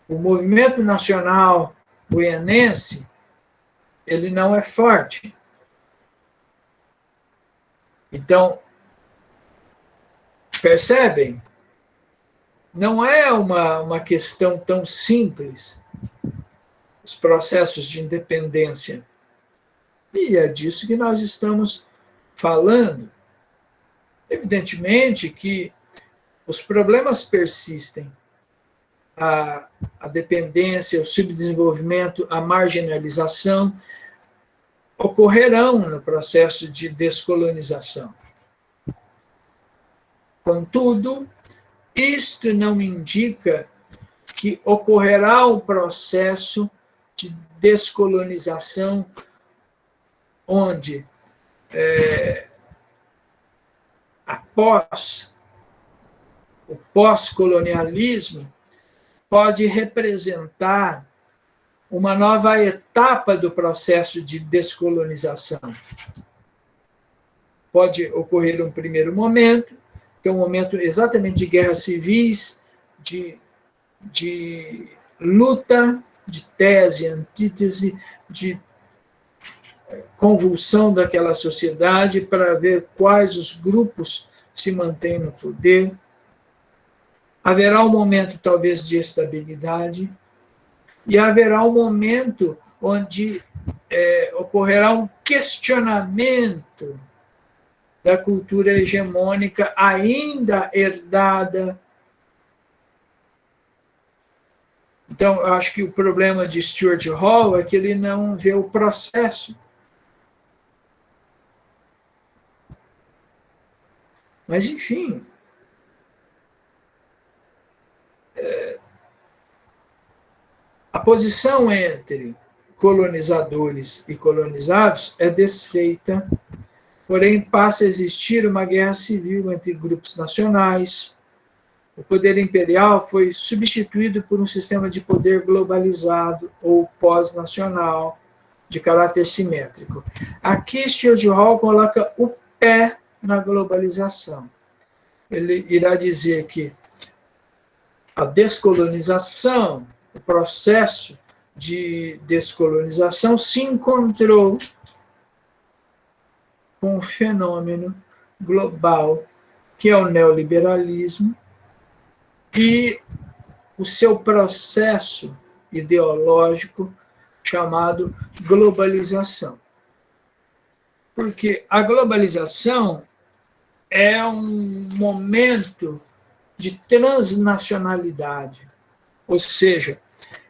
o movimento nacional guianense, ele não é forte. Então, percebem? Não é uma questão tão simples, os processos de independência. E é disso que nós estamos falando. Evidentemente que os problemas persistem. A dependência, o subdesenvolvimento, a marginalização ocorrerão no processo de descolonização. Contudo, isto não indica que ocorrerá um processo de descolonização onde, após o pós-colonialismo, pode representar uma nova etapa do processo de descolonização. Pode ocorrer um primeiro momento, que é um momento exatamente de guerras civis, de luta, de tese, antítese, de convulsão daquela sociedade para ver quais os grupos se mantêm no poder. Haverá um momento, talvez, de estabilidade, e haverá um momento onde ocorrerá um questionamento da cultura hegemônica ainda herdada. Então, eu acho que o problema de Stuart Hall é que ele não vê o processo. Mas, enfim, a posição entre colonizadores e colonizados é desfeita, porém passa a existir uma guerra civil entre grupos nacionais. O poder imperial foi substituído por um sistema de poder globalizado ou pós-nacional, de caráter simétrico. Aqui, Stuart Hall coloca o pé na globalização. Ele irá dizer que a descolonização, o processo de descolonização se encontrou com um fenômeno global, que é o neoliberalismo, e o seu processo ideológico chamado globalização. Porque a globalização é um momento de transnacionalidade, ou seja,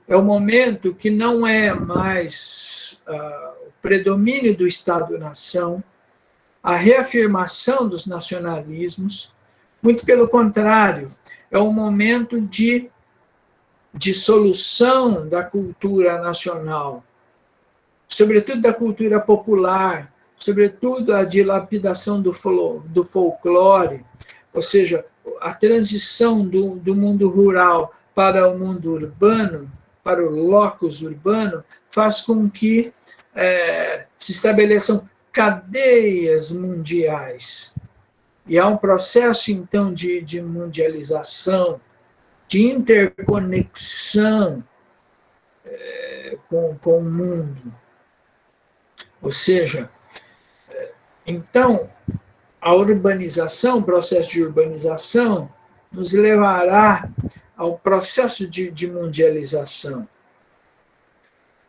é um momento que não é mais o predomínio do Estado-nação, a reafirmação dos nacionalismos, muito pelo contrário, é um momento de dissolução da cultura nacional, sobretudo da cultura popular, sobretudo a dilapidação do folclore, ou seja, a transição do mundo rural para o mundo urbano, para o locus urbano, faz com que se estabeleçam cadeias mundiais. E há um processo, então, de mundialização, de interconexão com o mundo. Ou seja, então, a urbanização, o processo de urbanização, nos levará ao processo de mundialização.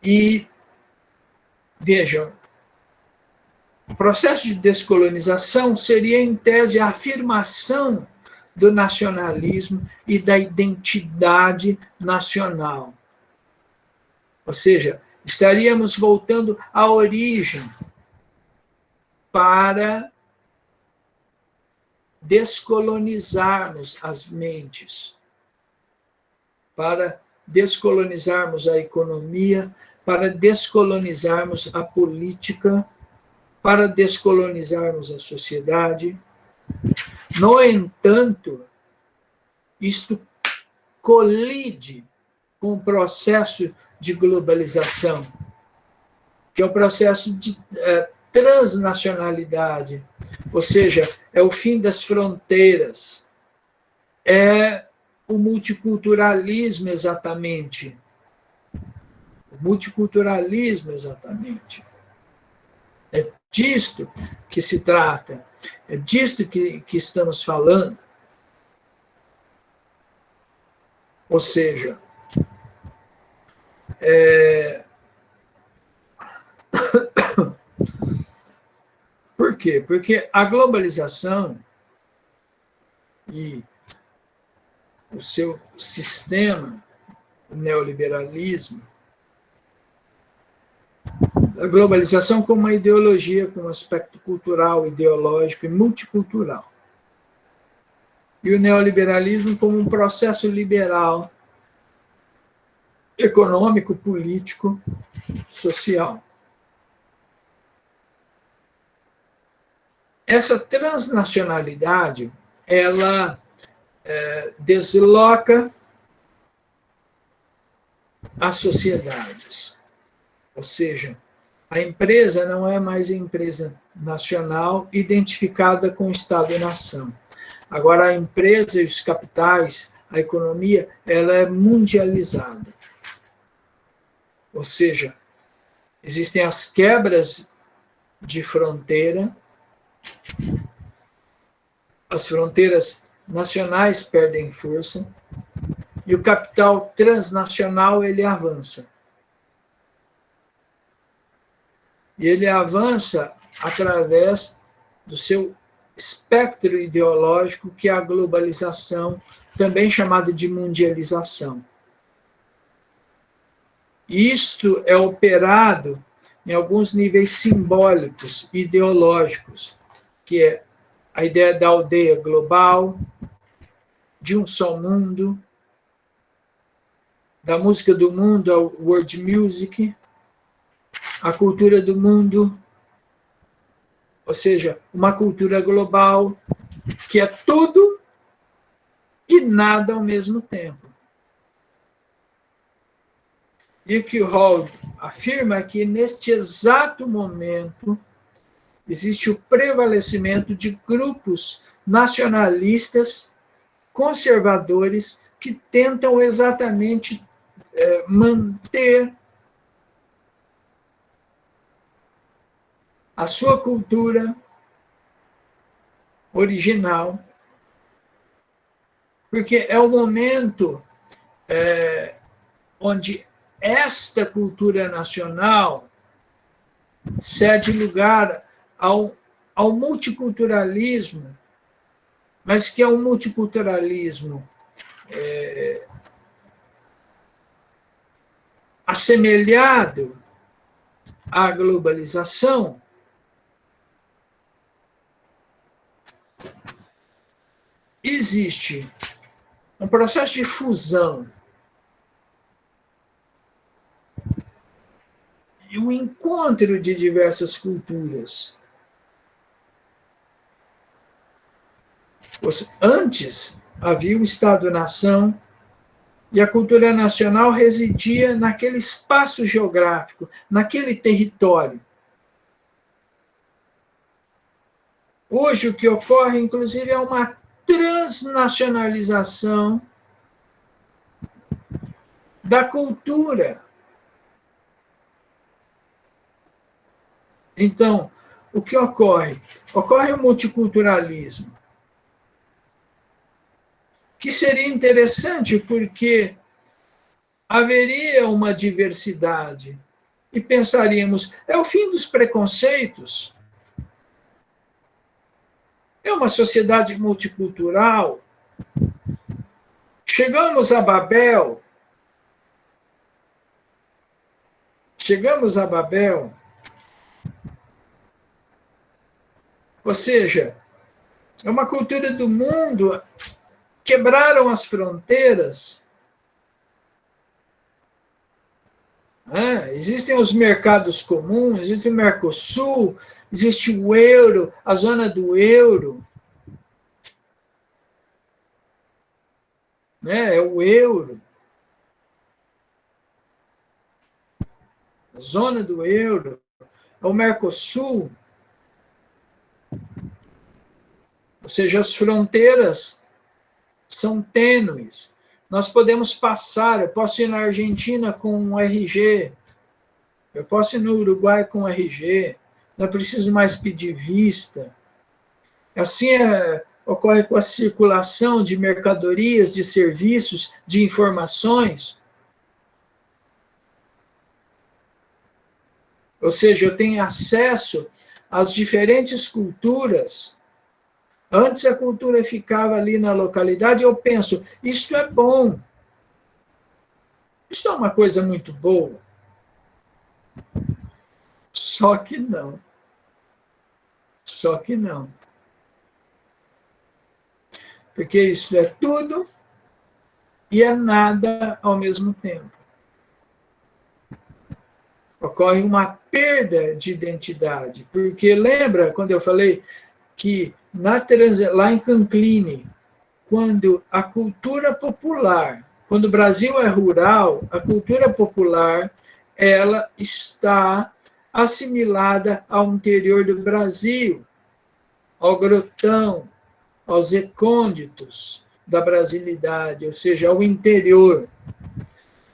E, vejam, o processo de descolonização seria, em tese, a afirmação do nacionalismo e da identidade nacional. Ou seja, estaríamos voltando à origem para descolonizarmos as mentes, para descolonizarmos a economia, para descolonizarmos a política, para descolonizarmos a sociedade. No entanto, isto colide com o processo de globalização, que é o processo de transnacionalidade, ou seja, é o fim das fronteiras, é o multiculturalismo exatamente. O multiculturalismo exatamente. É disto que se trata, é disto que estamos falando. Ou seja, por quê? Porque a globalização e o seu sistema, o neoliberalismo, a globalização como uma ideologia, com um aspecto cultural, ideológico e multicultural. E o neoliberalismo como um processo liberal, econômico, político, social. Essa transnacionalidade, ela desloca as sociedades. Ou seja, a empresa não é mais empresa nacional identificada com o Estado e nação. Agora, a empresa e os capitais, a economia, ela é mundializada. Ou seja, existem as quebras de fronteira, as fronteiras nacionais perdem força e o capital transnacional ele avança. E ele avança através do seu espectro ideológico, que é a globalização, também chamada de mundialização. Isto é operado em alguns níveis simbólicos, ideológicos, que é a ideia da aldeia global, de um só mundo, da música do mundo ao world music, a cultura do mundo, ou seja, uma cultura global que é tudo e nada ao mesmo tempo. E o que Hall afirma é que, neste exato momento, existe o prevalecimento de grupos nacionalistas, conservadores, que tentam exatamente manter a sua cultura original, porque é o momento onde esta cultura nacional cede lugar ao multiculturalismo, mas que é um multiculturalismo assemelhado à globalização, existe um processo de fusão e um encontro de diversas culturas. Antes, havia o Estado-nação e a cultura nacional residia naquele espaço geográfico, naquele território. Hoje, o que ocorre, inclusive, é uma transnacionalização da cultura. Então, o que ocorre? Ocorre o multiculturalismo, que seria interessante porque haveria uma diversidade e pensaríamos, é o fim dos preconceitos, é uma sociedade multicultural, chegamos a Babel, Chegamos a Babel, ou seja, é uma cultura do mundo, quebraram as fronteiras. Existem os mercados comuns, existe o Mercosul, existe o euro, a zona do euro. É o euro. A zona do euro, é o Mercosul. Ou seja, as fronteiras são tênues. Nós podemos passar, eu posso ir na Argentina com um RG, eu posso ir no Uruguai com um RG, não preciso mais pedir vista. Assim ocorre com a circulação de mercadorias, de serviços, de informações. Ou seja, eu tenho acesso às diferentes culturas. Antes a cultura ficava ali na localidade, eu penso, isto é bom. Isto é uma coisa muito boa. Só que não. Só que não. Porque isso é tudo e é nada ao mesmo tempo. Ocorre uma perda de identidade. Porque lembra quando eu falei que lá em Canclini, quando a cultura popular, quando o Brasil é rural, a cultura popular, ela está assimilada ao interior do Brasil, ao grotão, aos recônditos da brasilidade, ou seja, ao interior.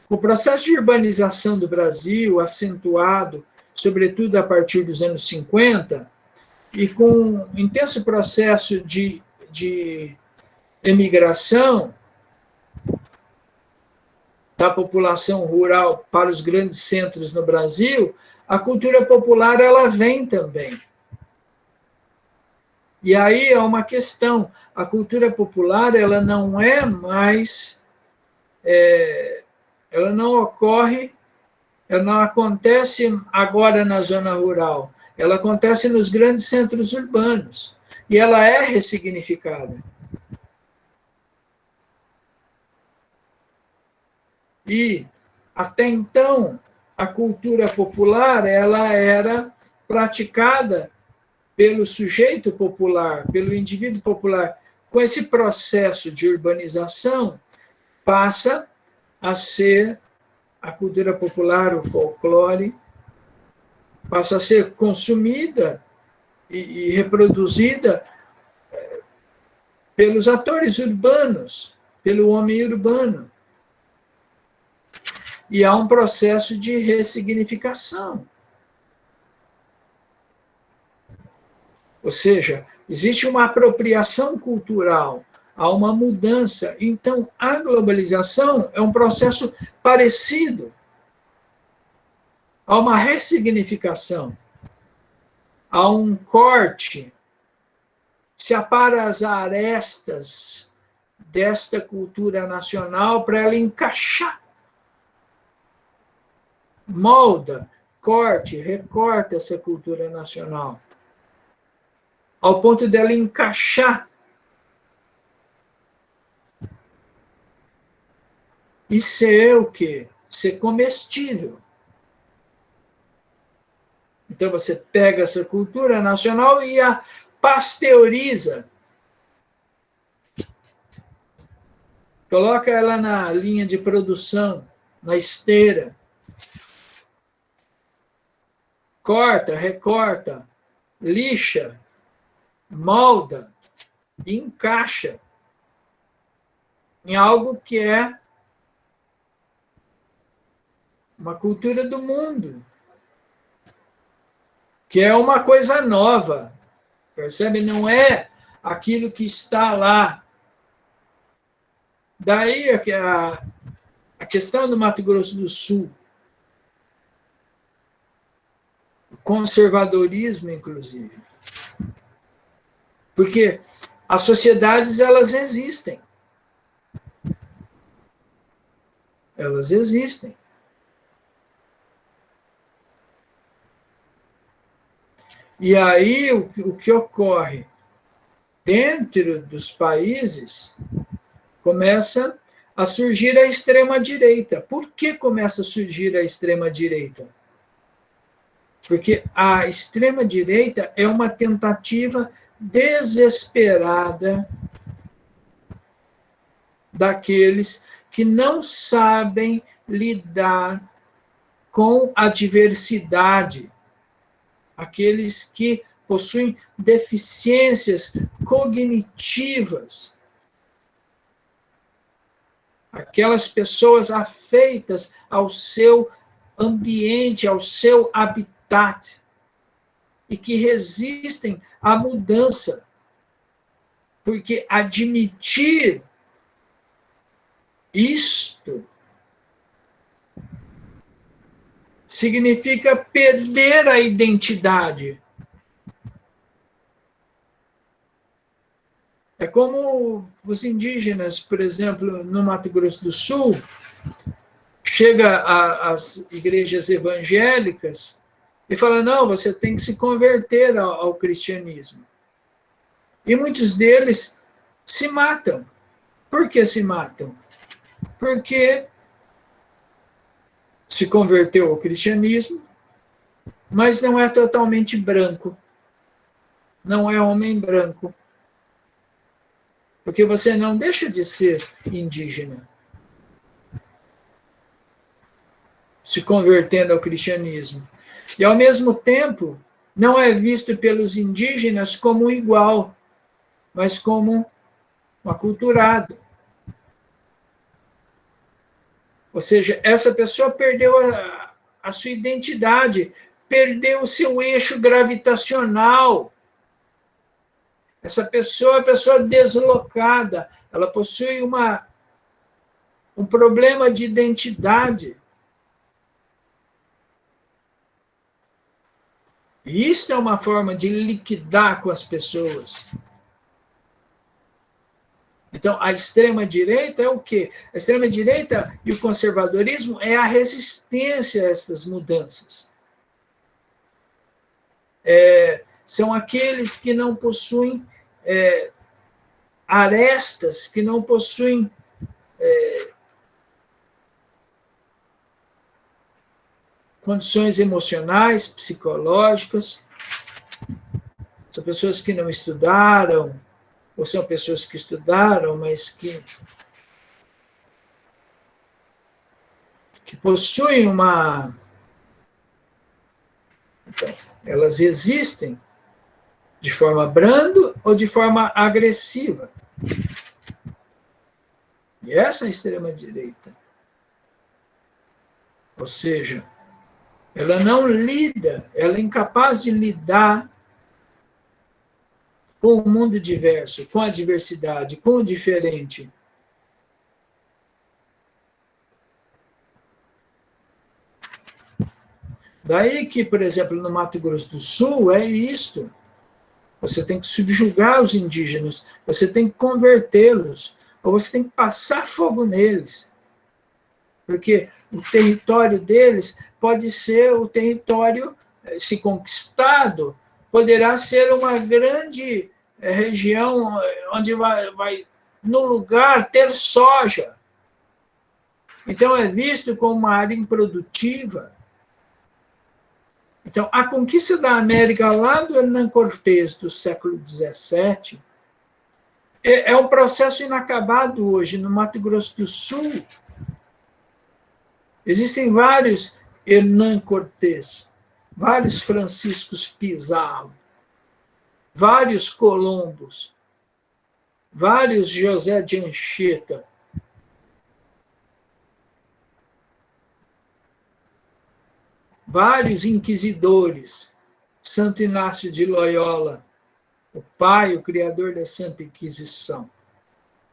O processo de urbanização do Brasil, acentuado, sobretudo a partir dos anos 50, e com um intenso processo de emigração da população rural para os grandes centros no Brasil, a cultura popular ela vem também. E aí é uma questão, a cultura popular ela não é mais, ela não ocorre, ela não acontece agora na zona rural, ela acontece nos grandes centros urbanos, e ela é ressignificada. E, até então, a cultura popular ela era praticada pelo sujeito popular, pelo indivíduo popular. Com esse processo de urbanização, passa a ser a cultura popular, o folclore, passa a ser consumida e reproduzida pelos atores urbanos, pelo homem urbano. E há um processo de ressignificação. Ou seja, existe uma apropriação cultural, há uma mudança. Então, a globalização é um processo parecido. Há uma ressignificação. Há um corte. Se apara as arestas desta cultura nacional para ela encaixar. Molda, corte, recorta essa cultura nacional, ao ponto dela encaixar e ser o quê? Ser comestível. Então você pega essa cultura nacional e a pasteuriza. Coloca ela na linha de produção, na esteira. Corta, recorta, lixa, molda, e encaixa em algo que é uma cultura do mundo, que é uma coisa nova, percebe? Não é aquilo que está lá. Daí a questão do Mato Grosso do Sul, o conservadorismo, inclusive. Porque as sociedades, elas existem. Elas existem. E aí, o que ocorre? Dentro dos países, começa a surgir a extrema-direita. Por que começa a surgir a extrema-direita? Porque a extrema-direita é uma tentativa desesperada daqueles que não sabem lidar com a diversidade, aqueles que possuem deficiências cognitivas, aquelas pessoas afeitas ao seu ambiente, ao seu habitat, e que resistem à mudança, porque admitir isto significa perder a identidade. É como os indígenas, por exemplo, no Mato Grosso do Sul, chega às igrejas evangélicas e fala, não, você tem que se converter ao cristianismo. E muitos deles se matam. Por que se matam? Porque se converteu ao cristianismo, mas não é totalmente branco. Não é homem branco. Porque você não deixa de ser indígena se convertendo ao cristianismo. E, ao mesmo tempo, não é visto pelos indígenas como igual, mas como um aculturado. Ou seja, essa pessoa perdeu a sua identidade, perdeu o seu eixo gravitacional. Essa pessoa é uma pessoa deslocada, ela possui um problema de identidade. E isso é uma forma de liquidar com as pessoas. Então, a extrema-direita é o quê? A extrema-direita e o conservadorismo é a resistência a essas mudanças. São aqueles que não possuem arestas, que não possuem condições emocionais, psicológicas. São pessoas que não estudaram, ou são pessoas que estudaram, mas que possuem uma... Então, elas existem de forma branda ou de forma agressiva. E essa é a extrema-direita. Ou seja, ela não lida, ela é incapaz de lidar com o mundo diverso, com a diversidade, com o diferente. Daí que, por exemplo, no Mato Grosso do Sul, é isto. Você tem que subjugar os indígenas, você tem que convertê-los, ou você tem que passar fogo neles. Porque o território deles pode ser o território, se conquistado, poderá ser uma grande região onde vai no lugar, ter soja. Então, é visto como uma área improdutiva. Então, a conquista da América lá do Hernán Cortés, do século XVII, é um processo inacabado hoje no Mato Grosso do Sul. Existem vários Hernán Cortés, vários Franciscos Pizarro, vários Colombos, vários José de Anchieta, vários inquisidores, Santo Inácio de Loyola, o pai, o criador da Santa Inquisição.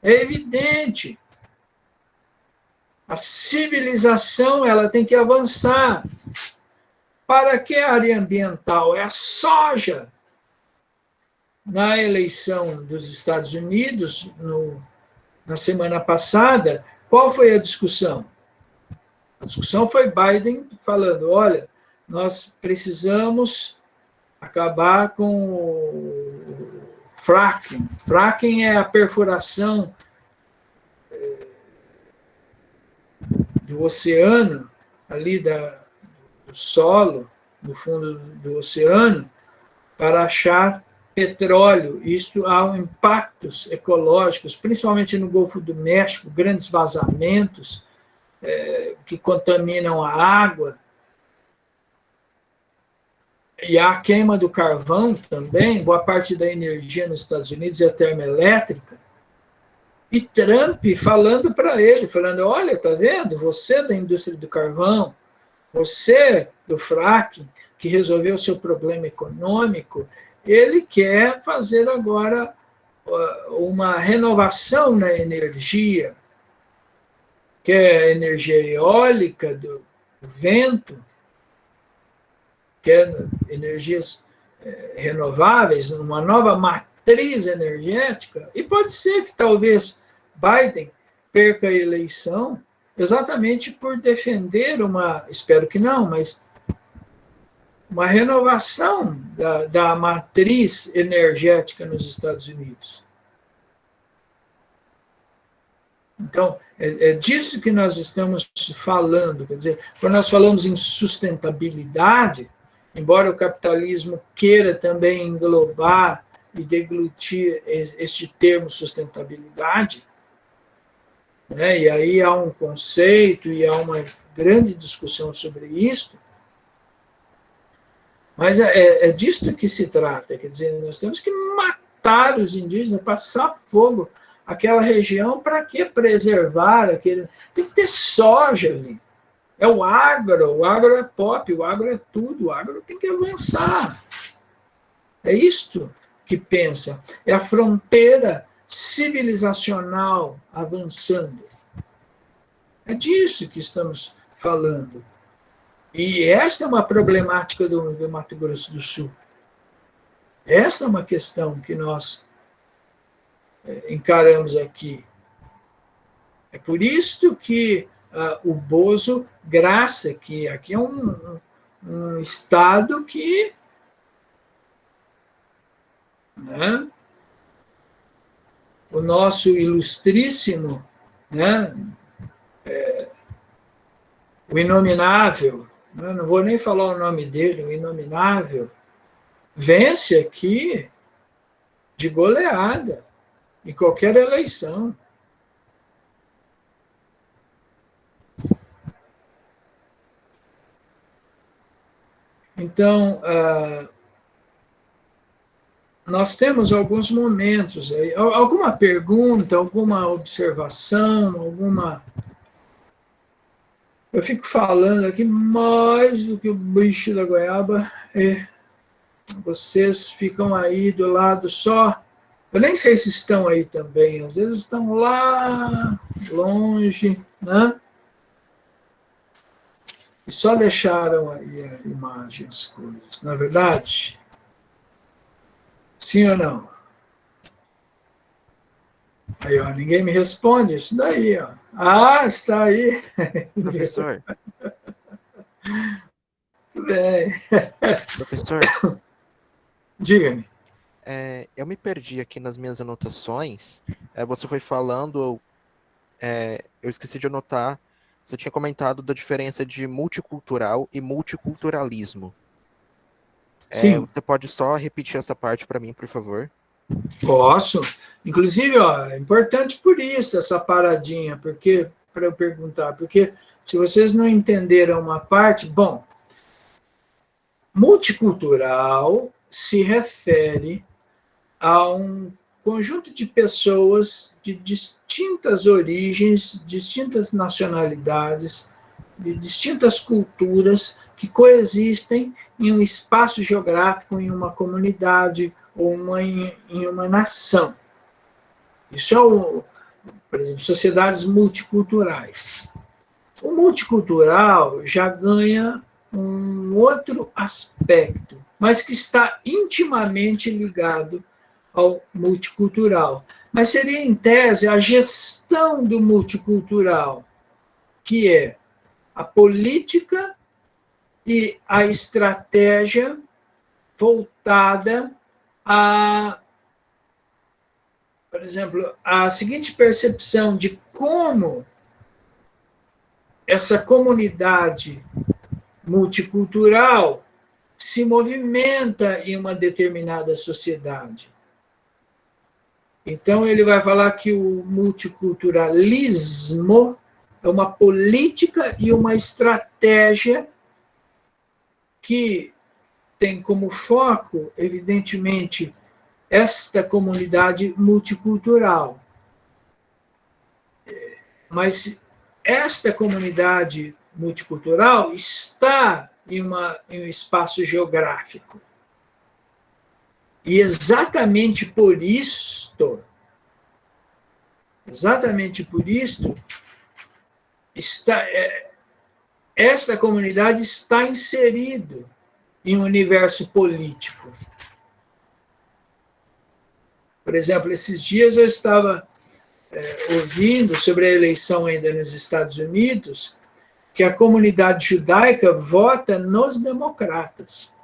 É evidente. A civilização ela tem que avançar. Para que a área ambiental? É a soja. Na eleição dos Estados Unidos, na semana passada, qual foi a discussão? A discussão foi Biden falando, olha, nós precisamos acabar com o fracking. Fracking é a perfuração do oceano, ali do solo, do fundo do oceano, para achar petróleo. Isso há impactos ecológicos, principalmente no Golfo do México, grandes vazamentos que contaminam a água. E a queima do carvão também, boa parte da energia nos Estados Unidos é termoelétrica. E Trump falando para ele, falando, olha, tá vendo? Você da indústria do carvão, você do fracking, que resolveu o seu problema econômico, ele quer fazer agora uma renovação na energia, que é a energia eólica, do vento, que é energias renováveis, uma nova matriz energética, e pode ser que talvez Biden perca a eleição exatamente por defender espero que não, mas uma renovação da matriz energética nos Estados Unidos. Então, é disso que nós estamos falando. Quer dizer, quando nós falamos em sustentabilidade, embora o capitalismo queira também englobar e deglutir este termo sustentabilidade, né, e aí há um conceito e há uma grande discussão sobre isso, mas é disto que se trata. Quer dizer, nós temos que matar os indígenas, passar fogo aquela região, para que preservar aquele. Tem que ter soja ali. É o agro é pop, o agro é tudo, o agro tem que avançar. É isto que pensa. É a fronteira civilizacional avançando. É disso que estamos falando. E esta é uma problemática do Mato Grosso do Sul. Essa é uma questão que nós encaramos aqui. É por isso que o Bozo Graça, que aqui é um estado que, né, o nosso ilustríssimo, né, o Inominável, né, não vou nem falar o nome dele, o Inominável, vence aqui de goleada em qualquer eleição. Então, nós temos alguns momentos aí. Alguma pergunta, alguma observação, alguma. Eu fico falando aqui mais do que o bicho da goiaba. Vocês ficam aí do lado só. Eu nem sei se estão aí também. Às vezes estão lá longe, né? E só deixaram aí a imagem, as coisas. Na verdade, sim ou não? Aí, ó, ninguém me responde. Isso daí, ó. Ah, está aí. Professor. Tudo bem. Professor. Diga-me. Eu me perdi aqui nas minhas anotações. Você foi falando, eu esqueci de anotar. Você tinha comentado da diferença de multicultural e multiculturalismo. Sim. Você pode só repetir essa parte para mim, por favor? Posso. Inclusive, ó, é importante por isso essa paradinha, porque para eu perguntar, porque se vocês não entenderam uma parte, bom, multicultural se refere a um conjunto de pessoas de distintas origens, distintas nacionalidades, de distintas culturas que coexistem em um espaço geográfico, em uma comunidade ou em uma nação. Isso é, por exemplo, sociedades multiculturais. O multicultural já ganha um outro aspecto, mas que está intimamente ligado ao multicultural. Mas seria, em tese, a gestão do multicultural, que é a política e a estratégia voltada a, por exemplo, a seguinte percepção de como essa comunidade multicultural se movimenta em uma determinada sociedade. Então, ele vai falar que o multiculturalismo é uma política e uma estratégia que tem como foco, evidentemente, esta comunidade multicultural. Mas esta comunidade multicultural está em um espaço geográfico. E exatamente por isto, esta comunidade está inserida em um universo político. Por exemplo, esses dias eu estava ouvindo sobre a eleição ainda nos Estados Unidos, que a comunidade judaica vota nos democratas.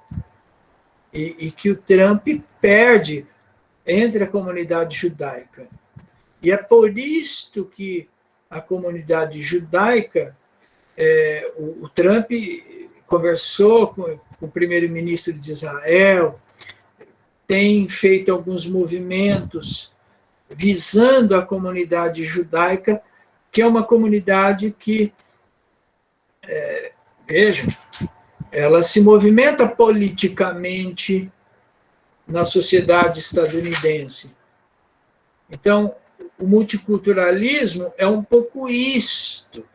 E que o Trump perde entre a comunidade judaica. E é por isto que a comunidade judaica, o Trump conversou com o primeiro-ministro de Israel, tem feito alguns movimentos visando a comunidade judaica, que é uma comunidade que, vejam, ela se movimenta politicamente na sociedade estadunidense. Então, o multiculturalismo é um pouco isto,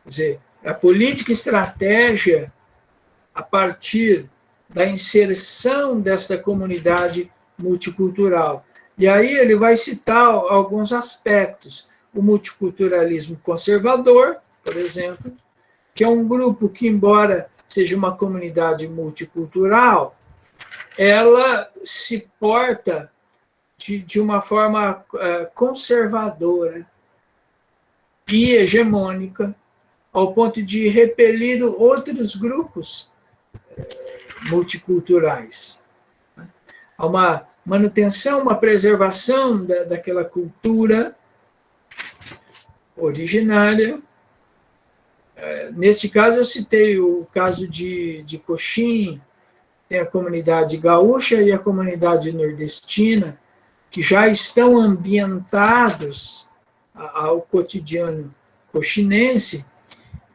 quer dizer, a política e estratégia a partir da inserção desta comunidade multicultural. E aí ele vai citar alguns aspectos. O multiculturalismo conservador, por exemplo, que é um grupo que, embora seja uma comunidade multicultural, ela se porta de uma forma conservadora e hegemônica, ao ponto de repelir outros grupos multiculturais. Há uma manutenção, uma preservação daquela cultura originária. Neste caso, eu citei o caso de Coxim, tem a comunidade gaúcha e a comunidade nordestina, que já estão ambientados ao cotidiano coxinense,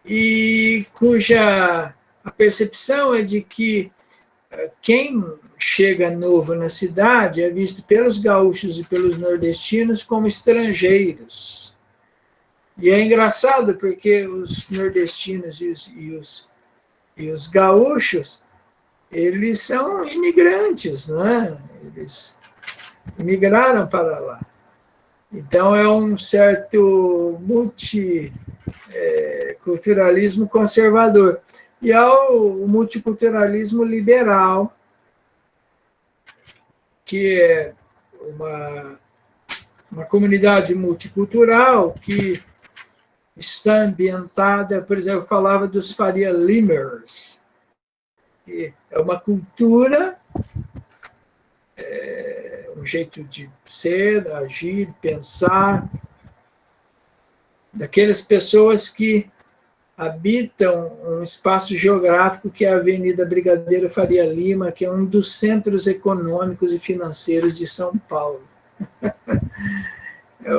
e cuja a percepção é de que quem chega novo na cidade é visto pelos gaúchos e pelos nordestinos como estrangeiros. E é engraçado porque os nordestinos e os gaúchos, eles são imigrantes, né? Eles migraram para lá. Então, é um certo multiculturalismo conservador. E há o multiculturalismo liberal, que é uma comunidade multicultural que está ambientada, por exemplo, eu falava dos Faria Limers, que é uma cultura, um jeito de ser, agir, pensar, daquelas pessoas que habitam um espaço geográfico que é a Avenida Brigadeiro Faria Lima, que é um dos centros econômicos e financeiros de São Paulo.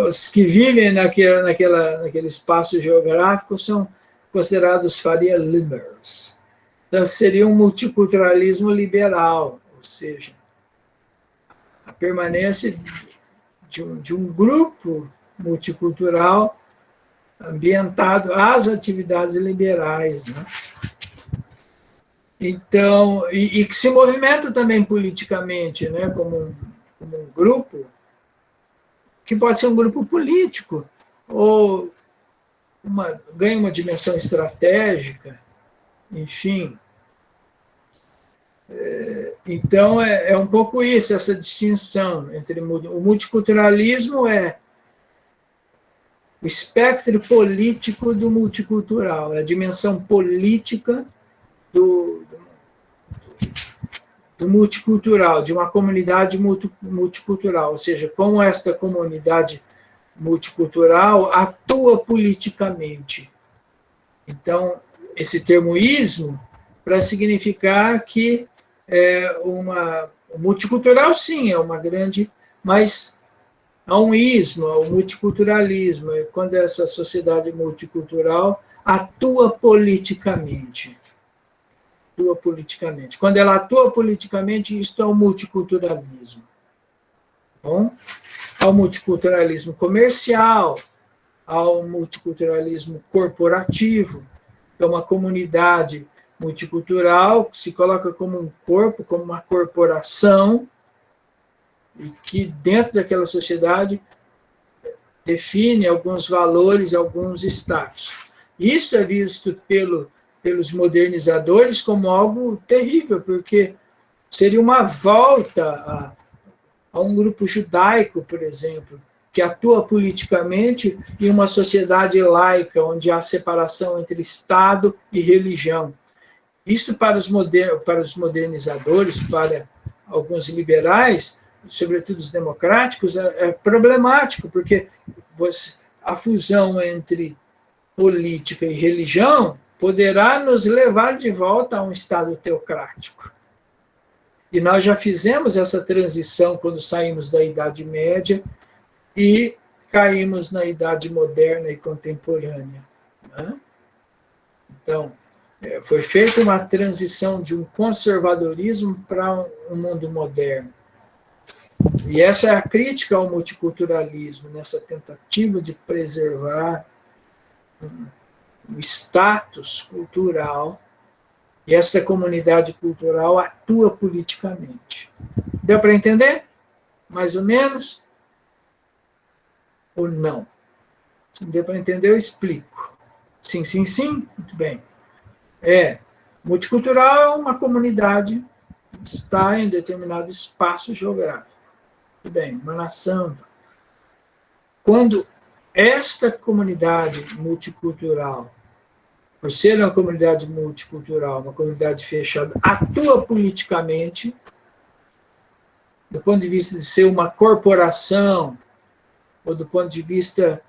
Os que vivem naquele espaço geográfico são considerados Faria Limers. Então, seria um multiculturalismo liberal, ou seja, a permanência de um grupo multicultural ambientado às atividades liberais, né? Então, e que se movimenta também politicamente, né, como um grupo, que pode ser um grupo político, ou ganha uma dimensão estratégica, enfim. Então, é um pouco isso, essa distinção entre o multiculturalismo o espectro político do multicultural, a dimensão política do multicultural, de uma comunidade multicultural, ou seja, como esta comunidade multicultural atua politicamente. Então, esse termo ismo, para significar que o multicultural, sim, é uma grande, mas há um ismo, há um multiculturalismo, é quando essa sociedade multicultural atua politicamente. Atua politicamente. Quando ela atua politicamente, isto é o multiculturalismo. Bom, ao multiculturalismo comercial, ao multiculturalismo corporativo, que é uma comunidade multicultural que se coloca como um corpo, como uma corporação, e que dentro daquela sociedade define alguns valores, alguns status. Isso é visto pelos modernizadores como algo terrível, porque seria uma volta a um grupo judaico, por exemplo, que atua politicamente em uma sociedade laica, onde há separação entre Estado e religião. Isso para os modernizadores, para alguns liberais, sobretudo os democráticos, é problemático, porque a fusão entre política e religião poderá nos levar de volta a um Estado teocrático. E nós já fizemos essa transição quando saímos da Idade Média e caímos na Idade Moderna e Contemporânea. Né? Então, foi feita uma transição de um conservadorismo para um mundo moderno. E essa é a crítica ao multiculturalismo, nessa tentativa de preservar o status cultural, e esta comunidade cultural atua politicamente. Deu para entender? Mais ou menos? Ou não? Se não deu para entender, eu explico. Sim, sim, sim? Muito bem. Multicultural é uma comunidade que está em determinado espaço geográfico. Muito bem, uma nação. Quando esta comunidade multicultural, por ser uma comunidade multicultural, uma comunidade fechada, atua politicamente, do ponto de vista de ser uma corporação, ou do ponto de vista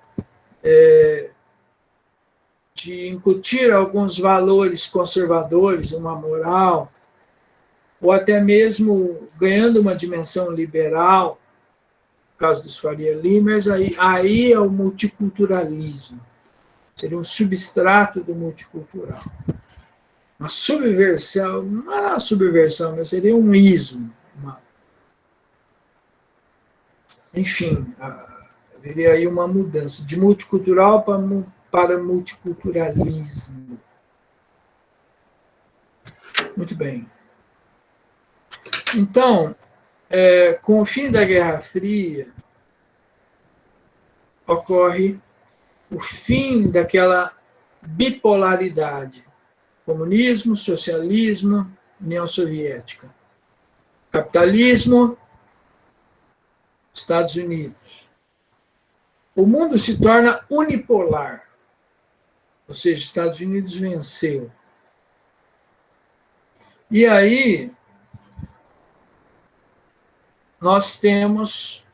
de incutir alguns valores conservadores, uma moral, ou até mesmo ganhando uma dimensão liberal, no caso dos Faria Limers, aí é o multiculturalismo. Seria um substrato do multicultural. Uma subversão, não é uma subversão, mas seria um ismo. Enfim, haveria aí uma mudança de multicultural para multiculturalismo. Muito bem. Então, com o fim da Guerra Fria, ocorre o fim daquela bipolaridade: comunismo, socialismo, União Soviética. Capitalismo, Estados Unidos. O mundo se torna unipolar, ou seja, Estados Unidos venceu. E aí, nós temos,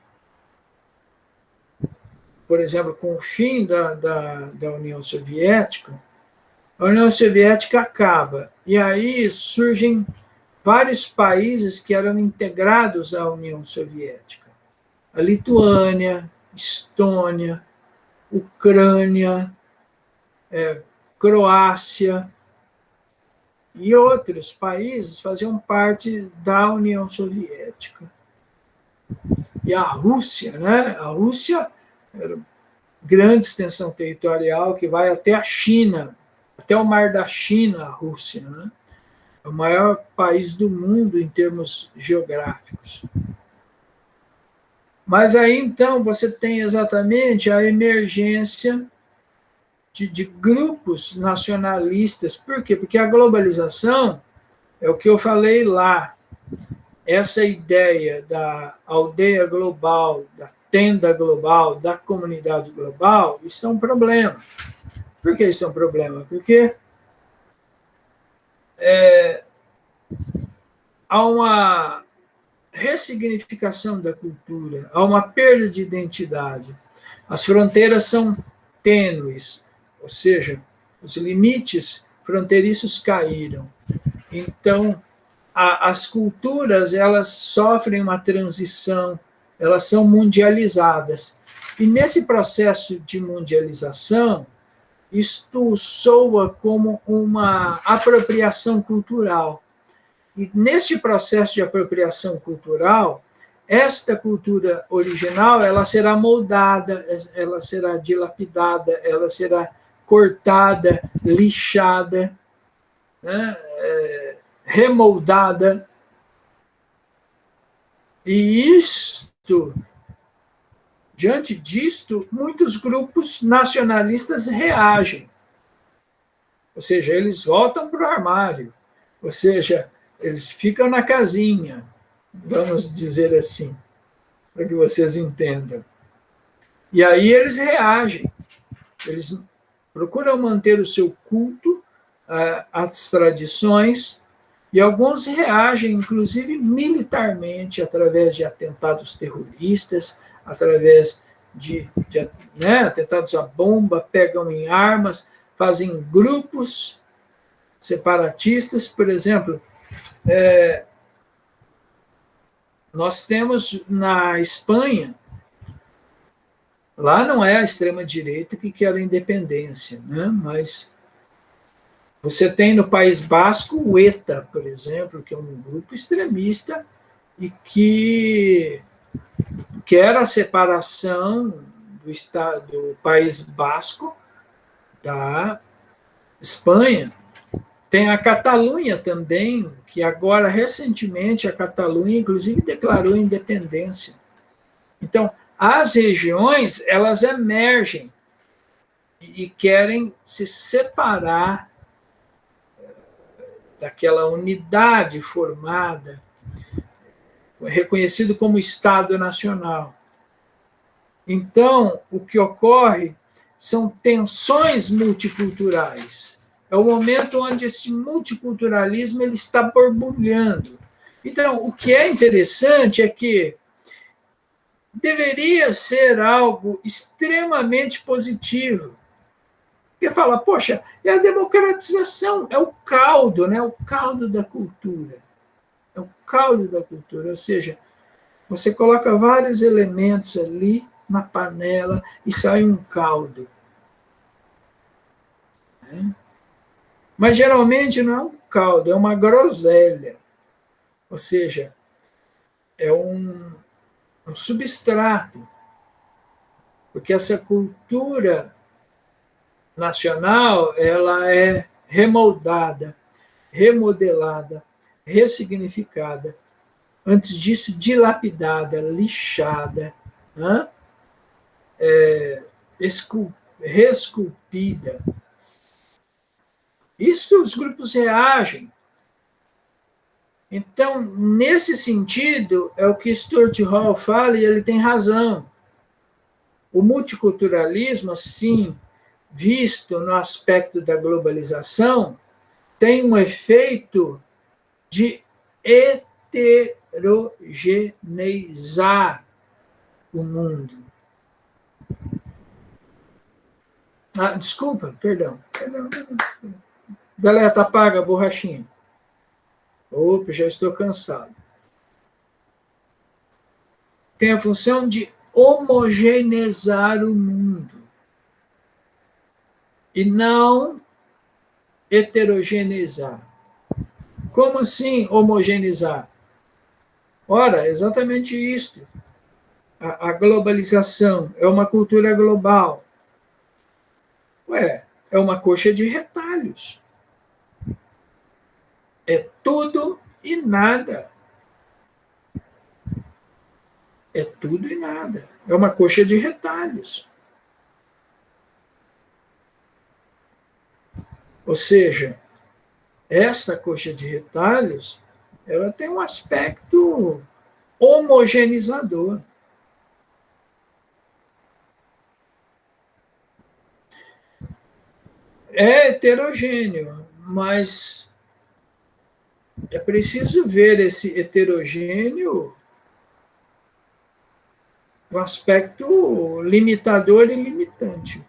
por exemplo, com o fim da União Soviética, a União Soviética acaba. E aí surgem vários países que eram integrados à União Soviética. A Lituânia, Estônia, Ucrânia, Croácia e outros países faziam parte da União Soviética. E a Rússia, né? A Rússia era grande extensão territorial que vai até a China, até o Mar da China, a Rússia, né? É o maior país do mundo em termos geográficos. Mas aí, então, você tem exatamente a emergência de grupos nacionalistas. Por quê? Porque a globalização, é o que eu falei lá, essa ideia da aldeia global, da tenda global, da comunidade global, isso é um problema. Por que isso é um problema? Porque há uma ressignificação da cultura, há uma perda de identidade. As fronteiras são tênues, ou seja, os limites fronteiriços caíram. Então, as culturas, elas sofrem uma transição, elas são mundializadas. E nesse processo de mundialização, isto soa como uma apropriação cultural. E neste processo de apropriação cultural, esta cultura original, ela será moldada, ela será dilapidada, ela será cortada, lixada, né? Remoldada. E isto, diante disto, muitos grupos nacionalistas reagem. Ou seja, eles voltam para o armário. Ou seja, eles ficam na casinha, vamos dizer assim, para que vocês entendam. E aí eles reagem. Eles procuram manter o seu culto às tradições, e alguns reagem, inclusive militarmente, através de atentados terroristas, através de atentados à bomba, pegam em armas, fazem grupos separatistas. Por exemplo, nós temos na Espanha, lá não é a extrema-direita que quer a independência, né? Mas você tem no País Basco o ETA, por exemplo, que é um grupo extremista e que quer a separação do Estado, do País Basco da Espanha. Tem a Catalunha também, que agora, recentemente, a Catalunha, inclusive, declarou independência. Então, as regiões, elas emergem e querem se separar daquela unidade formada, reconhecido como Estado Nacional. Então, o que ocorre são tensões multiculturais. É o momento onde esse multiculturalismo ele está borbulhando. Então, o que é interessante é que deveria ser algo extremamente positivo. Porque fala, poxa, é a democratização, é o caldo, né? O caldo da cultura. É o caldo da cultura, ou seja, você coloca vários elementos ali na panela e sai um caldo. Né? Mas geralmente não é um caldo, é uma groselha. Ou seja, é um substrato. Porque essa cultura nacional, ela é remoldada, remodelada, ressignificada. Antes disso, dilapidada, lixada, né? Reesculpida. Isso os grupos reagem. Então, nesse sentido, é o que Stuart Hall fala, e ele tem razão. O multiculturalismo, assim, visto no aspecto da globalização, tem um efeito de heterogeneizar o mundo. Desculpa, perdão. Deleta, apaga a borrachinha. Opa, já estou cansado. Tem a função de homogeneizar o mundo e não heterogeneizar. Como assim homogeneizar? Ora, exatamente isto. A globalização é uma cultura global. Ué, é uma coxa de retalhos. É tudo e nada. É tudo e nada. É uma coxa de retalhos. Ou seja, esta coxa de retalhos, ela tem um aspecto homogeneizador. É heterogêneo, mas É preciso ver esse heterogêneo, o aspecto limitador e limitante.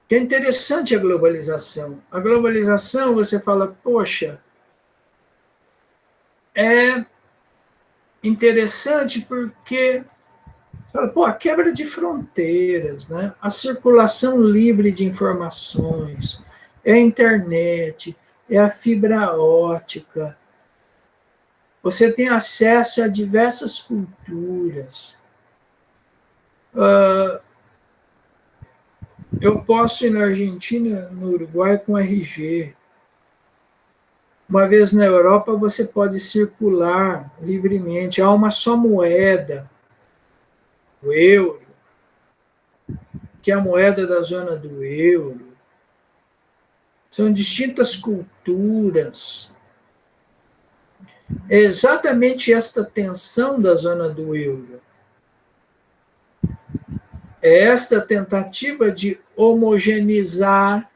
Que é interessante a globalização. A globalização, você fala, poxa, é interessante porque fala, pô, a quebra de fronteiras, né? A circulação livre de informações, é a internet, é a fibra ótica. Você tem acesso a diversas culturas. Eu posso ir na Argentina, no Uruguai com RG. Uma vez na Europa, você pode circular livremente. Há uma só moeda, o euro, que é a moeda da zona do euro. São distintas culturas. É exatamente esta tensão da zona do euro. É esta tentativa de homogeneizar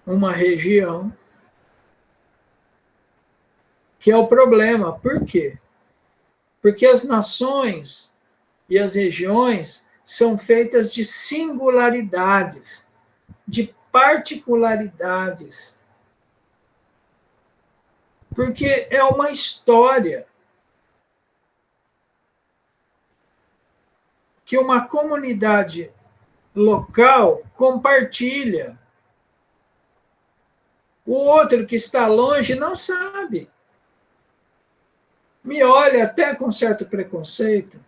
uma região que é o problema. Por quê? Porque as nações e as regiões são feitas de singularidades, de particularidades. Porque é uma história que uma comunidade local compartilha. O outro que está longe não sabe. Me olha até com certo preconceito,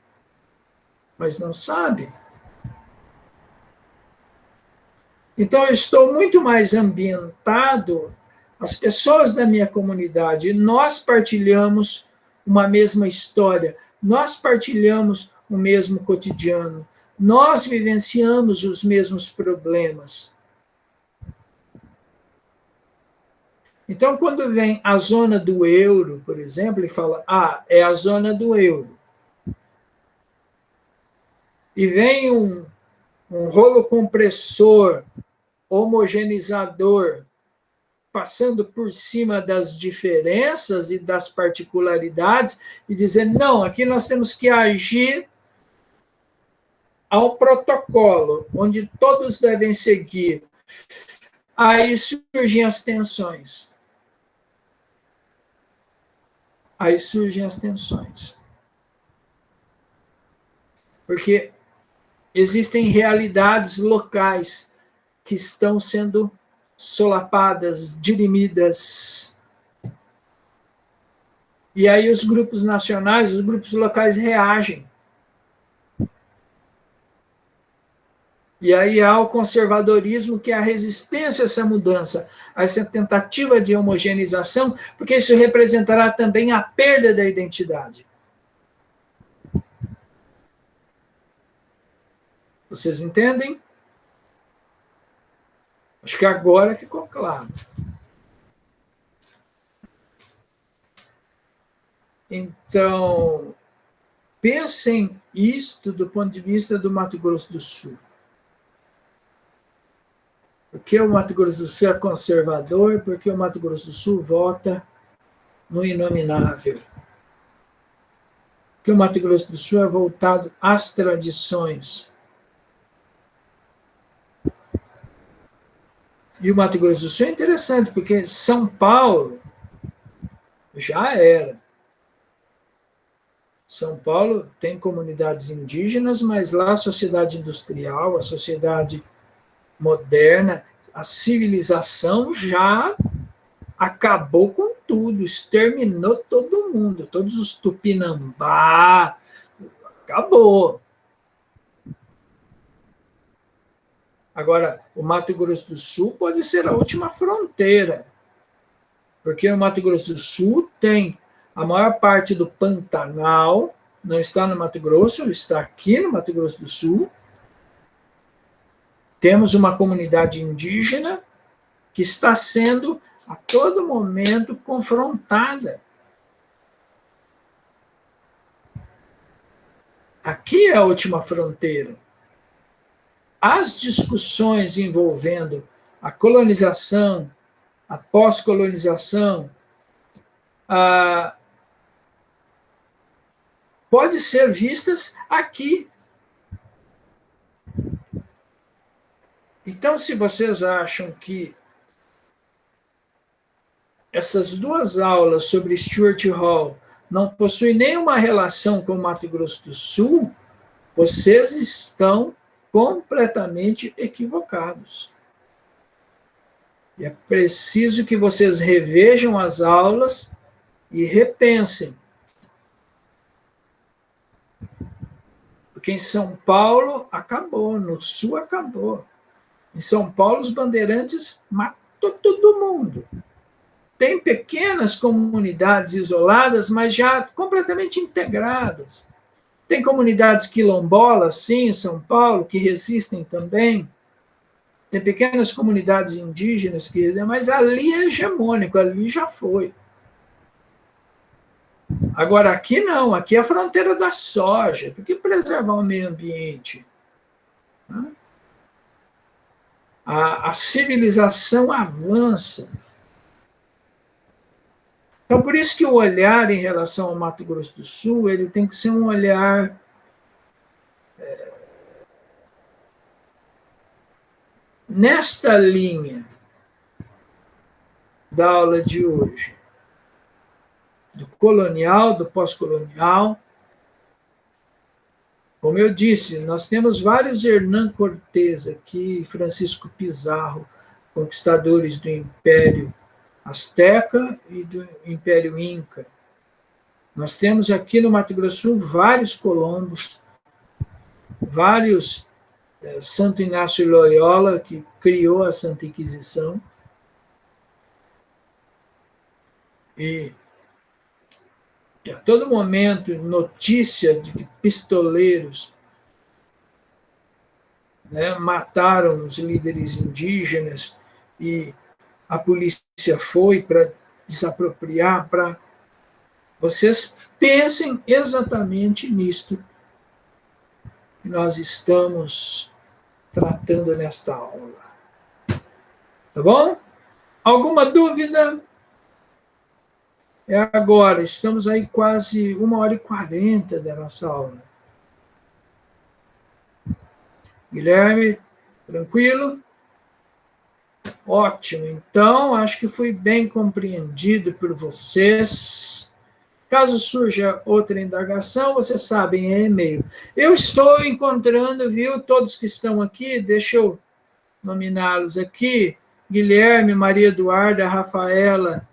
mas não sabe. Então, eu estou muito mais ambientado, as pessoas da minha comunidade, nós partilhamos uma mesma história, nós partilhamos o mesmo cotidiano, nós vivenciamos os mesmos problemas. Então, quando vem a zona do euro, por exemplo, ele fala, é a zona do euro. E vem um rolo compressor, homogeneizador, passando por cima das diferenças e das particularidades e dizendo, não, aqui nós temos que agir ao protocolo, onde todos devem seguir. Aí surgem as tensões. Aí surgem as tensões. Porque existem realidades locais que estão sendo solapadas, dirimidas. E aí os grupos nacionais, os grupos locais reagem. E aí há o conservadorismo, que é a resistência a essa mudança, a essa tentativa de homogeneização, porque isso representará também a perda da identidade. Vocês entendem? Acho que agora ficou claro. Então, pensem isto do ponto de vista do Mato Grosso do Sul. Porque o Mato Grosso do Sul é conservador, porque o Mato Grosso do Sul vota no inominável. Porque o Mato Grosso do Sul é voltado às tradições. E o Mato Grosso do Sul é interessante, porque São Paulo já era. São Paulo tem comunidades indígenas, mas lá a sociedade industrial, a sociedade moderna, a civilização já acabou com tudo, exterminou todo mundo, todos os tupinambá, acabou. Agora, o Mato Grosso do Sul pode ser a última fronteira, porque o Mato Grosso do Sul tem a maior parte do Pantanal, não está no Mato Grosso, está aqui no Mato Grosso do Sul. Temos uma comunidade indígena que está sendo, a todo momento, confrontada. Aqui é a última fronteira. as discussões envolvendo a colonização, a pós-colonização, pode ser vistas aqui. Então, se vocês acham que essas duas aulas sobre Stuart Hall não possuem nenhuma relação com o Mato Grosso do Sul, vocês estão completamente equivocados. E é preciso que vocês revejam as aulas e repensem. Porque em São Paulo acabou, no Sul acabou. Em São Paulo os bandeirantes matou todo mundo. Tem pequenas comunidades isoladas, mas já completamente integradas. Tem comunidades quilombolas, sim, em São Paulo, que resistem também. Tem pequenas comunidades indígenas que resistem, mas ali é hegemônico, ali já foi. Agora, aqui não, aqui é a fronteira da soja. Por que preservar o meio ambiente? A civilização avança. Então, por isso que o olhar em relação ao Mato Grosso do Sul, ele tem que ser um olhar nesta linha da aula de hoje, do colonial, do pós-colonial. Como eu disse, nós temos vários Hernán Cortés aqui, Francisco Pizarro, conquistadores do Império Azteca e do Império Inca. Nós temos aqui no Mato Grosso do Sul vários colombos, vários Santo Inácio Loyola, que criou a Santa Inquisição. E a todo momento, notícia de que pistoleiros mataram os líderes indígenas e a polícia foi para desapropriar, para... Vocês pensem exatamente nisto que nós estamos tratando nesta aula. Tá bom? Alguma dúvida? É agora, estamos aí quase 1h40 da nossa aula. Guilherme, tranquilo? Ótimo, então, acho que fui bem compreendido por vocês. Caso surja outra indagação, vocês sabem, é e-mail. Eu estou encontrando, viu, todos que estão aqui, deixa eu nominá-los aqui, Guilherme, Maria Eduarda, Rafaela,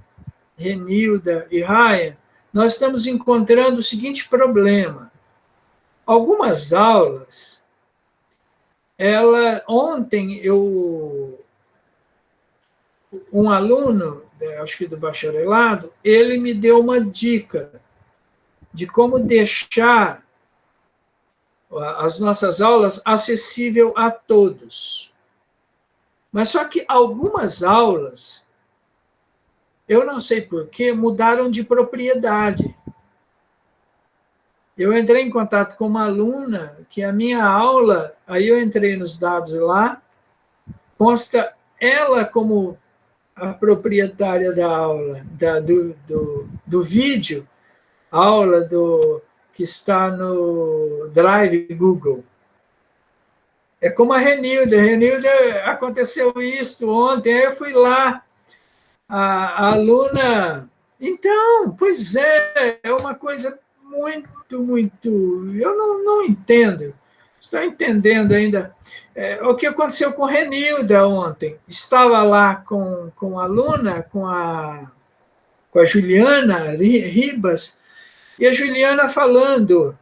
Renilda e Raia, nós estamos encontrando o seguinte problema. Algumas aulas, ontem um aluno, acho que do bacharelado, ele me deu uma dica de como deixar as nossas aulas acessível a todos. Mas só que algumas aulas, eu não sei porquê, mudaram de propriedade. Eu entrei em contato com uma aluna que a minha aula, aí eu entrei nos dados lá, consta ela como a proprietária da aula, do vídeo, aula que está no Drive Google. É como a Renilda. Aconteceu isso ontem, aí eu fui lá, a aluna... Então, pois é uma coisa muito... Eu não entendo. Estou entendendo ainda. O que aconteceu com a Renilda ontem? Estava lá com a aluna, com a Juliana Ribas, e a Juliana falando,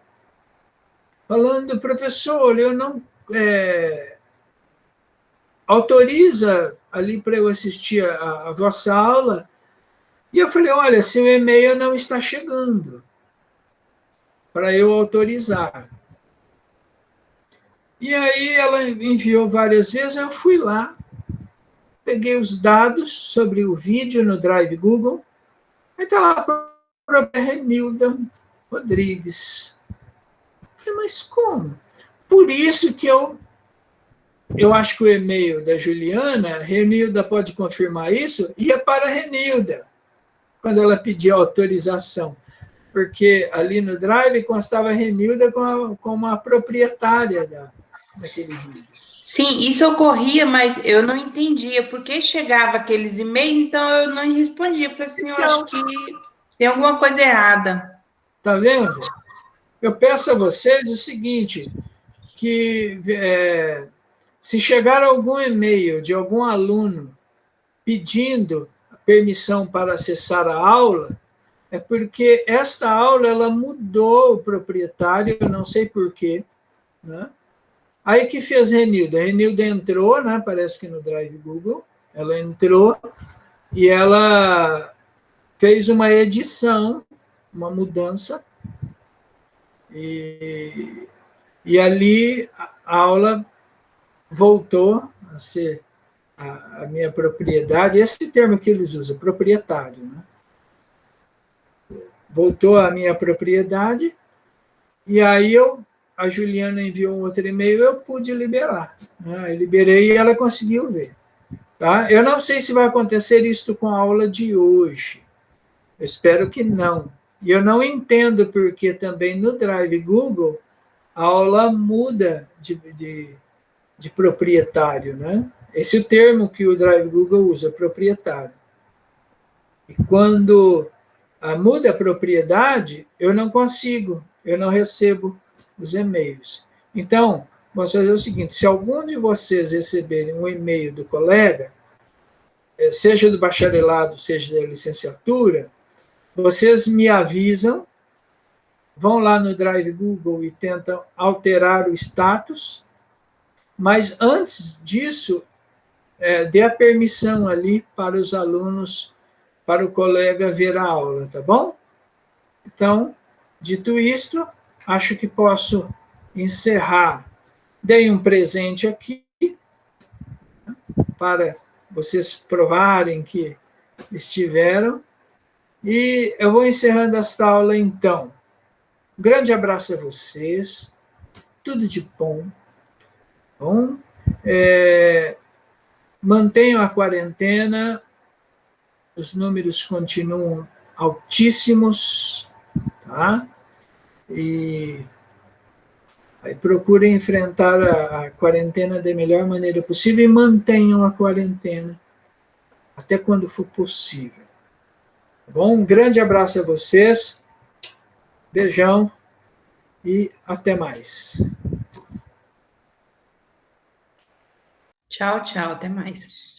professor, eu não autoriza ali para eu assistir a vossa aula. E eu falei, olha, seu e-mail não está chegando para eu autorizar. E aí ela enviou várias vezes, eu fui lá, peguei os dados sobre o vídeo no Drive Google, aí está lá a própria Renilda Rodrigues. Eu falei, mas como? Por isso que eu eu acho que o e-mail da Juliana, Renilda pode confirmar isso, ia para a Renilda, quando ela pedia autorização. Porque ali no Drive constava a Renilda como a proprietária daquele vídeo. Sim, isso ocorria, mas eu não entendia por que chegava aqueles e-mails, então eu não respondia. Eu falei assim, eu acho que tem alguma coisa errada. Tá vendo? Eu peço a vocês o seguinte, que se chegar algum e-mail de algum aluno pedindo permissão para acessar a aula, é porque esta aula ela mudou o proprietário, eu não sei porquê, né? Aí que fez Renilda? A Renilda entrou, né? Parece que no Drive Google, ela entrou e ela fez uma edição, uma mudança, e ali a aula voltou a ser a minha propriedade, esse termo que eles usam, proprietário, né? Voltou à minha propriedade, e aí a Juliana enviou um outro e-mail, eu pude liberar. Né? Eu liberei e ela conseguiu ver. Tá? Eu não sei se vai acontecer isso com a aula de hoje. Eu espero que não. E eu não entendo porque também no Drive Google a aula muda de proprietário. Né? Esse é o termo que o Drive Google usa, proprietário. E quando muda a propriedade, eu não consigo, eu não recebo os e-mails. Então, vamos fazer o seguinte, se algum de vocês receberem um e-mail do colega, seja do bacharelado, seja da licenciatura, vocês me avisam, vão lá no Drive Google e tentam alterar o status, mas antes disso, dê a permissão ali para os alunos, para o colega ver a aula, tá bom? Então, dito isto, acho que posso encerrar. Dei um presente aqui para vocês provarem que estiveram. E eu vou encerrando esta aula, então. Um grande abraço a vocês. Tudo de bom. Bom? Mantenham a quarentena. Os números continuam altíssimos. Tá? E aí procurem enfrentar a quarentena da melhor maneira possível e mantenham a quarentena até quando for possível. Tá bom? Um grande abraço a vocês, beijão e até mais. Tchau, tchau, até mais.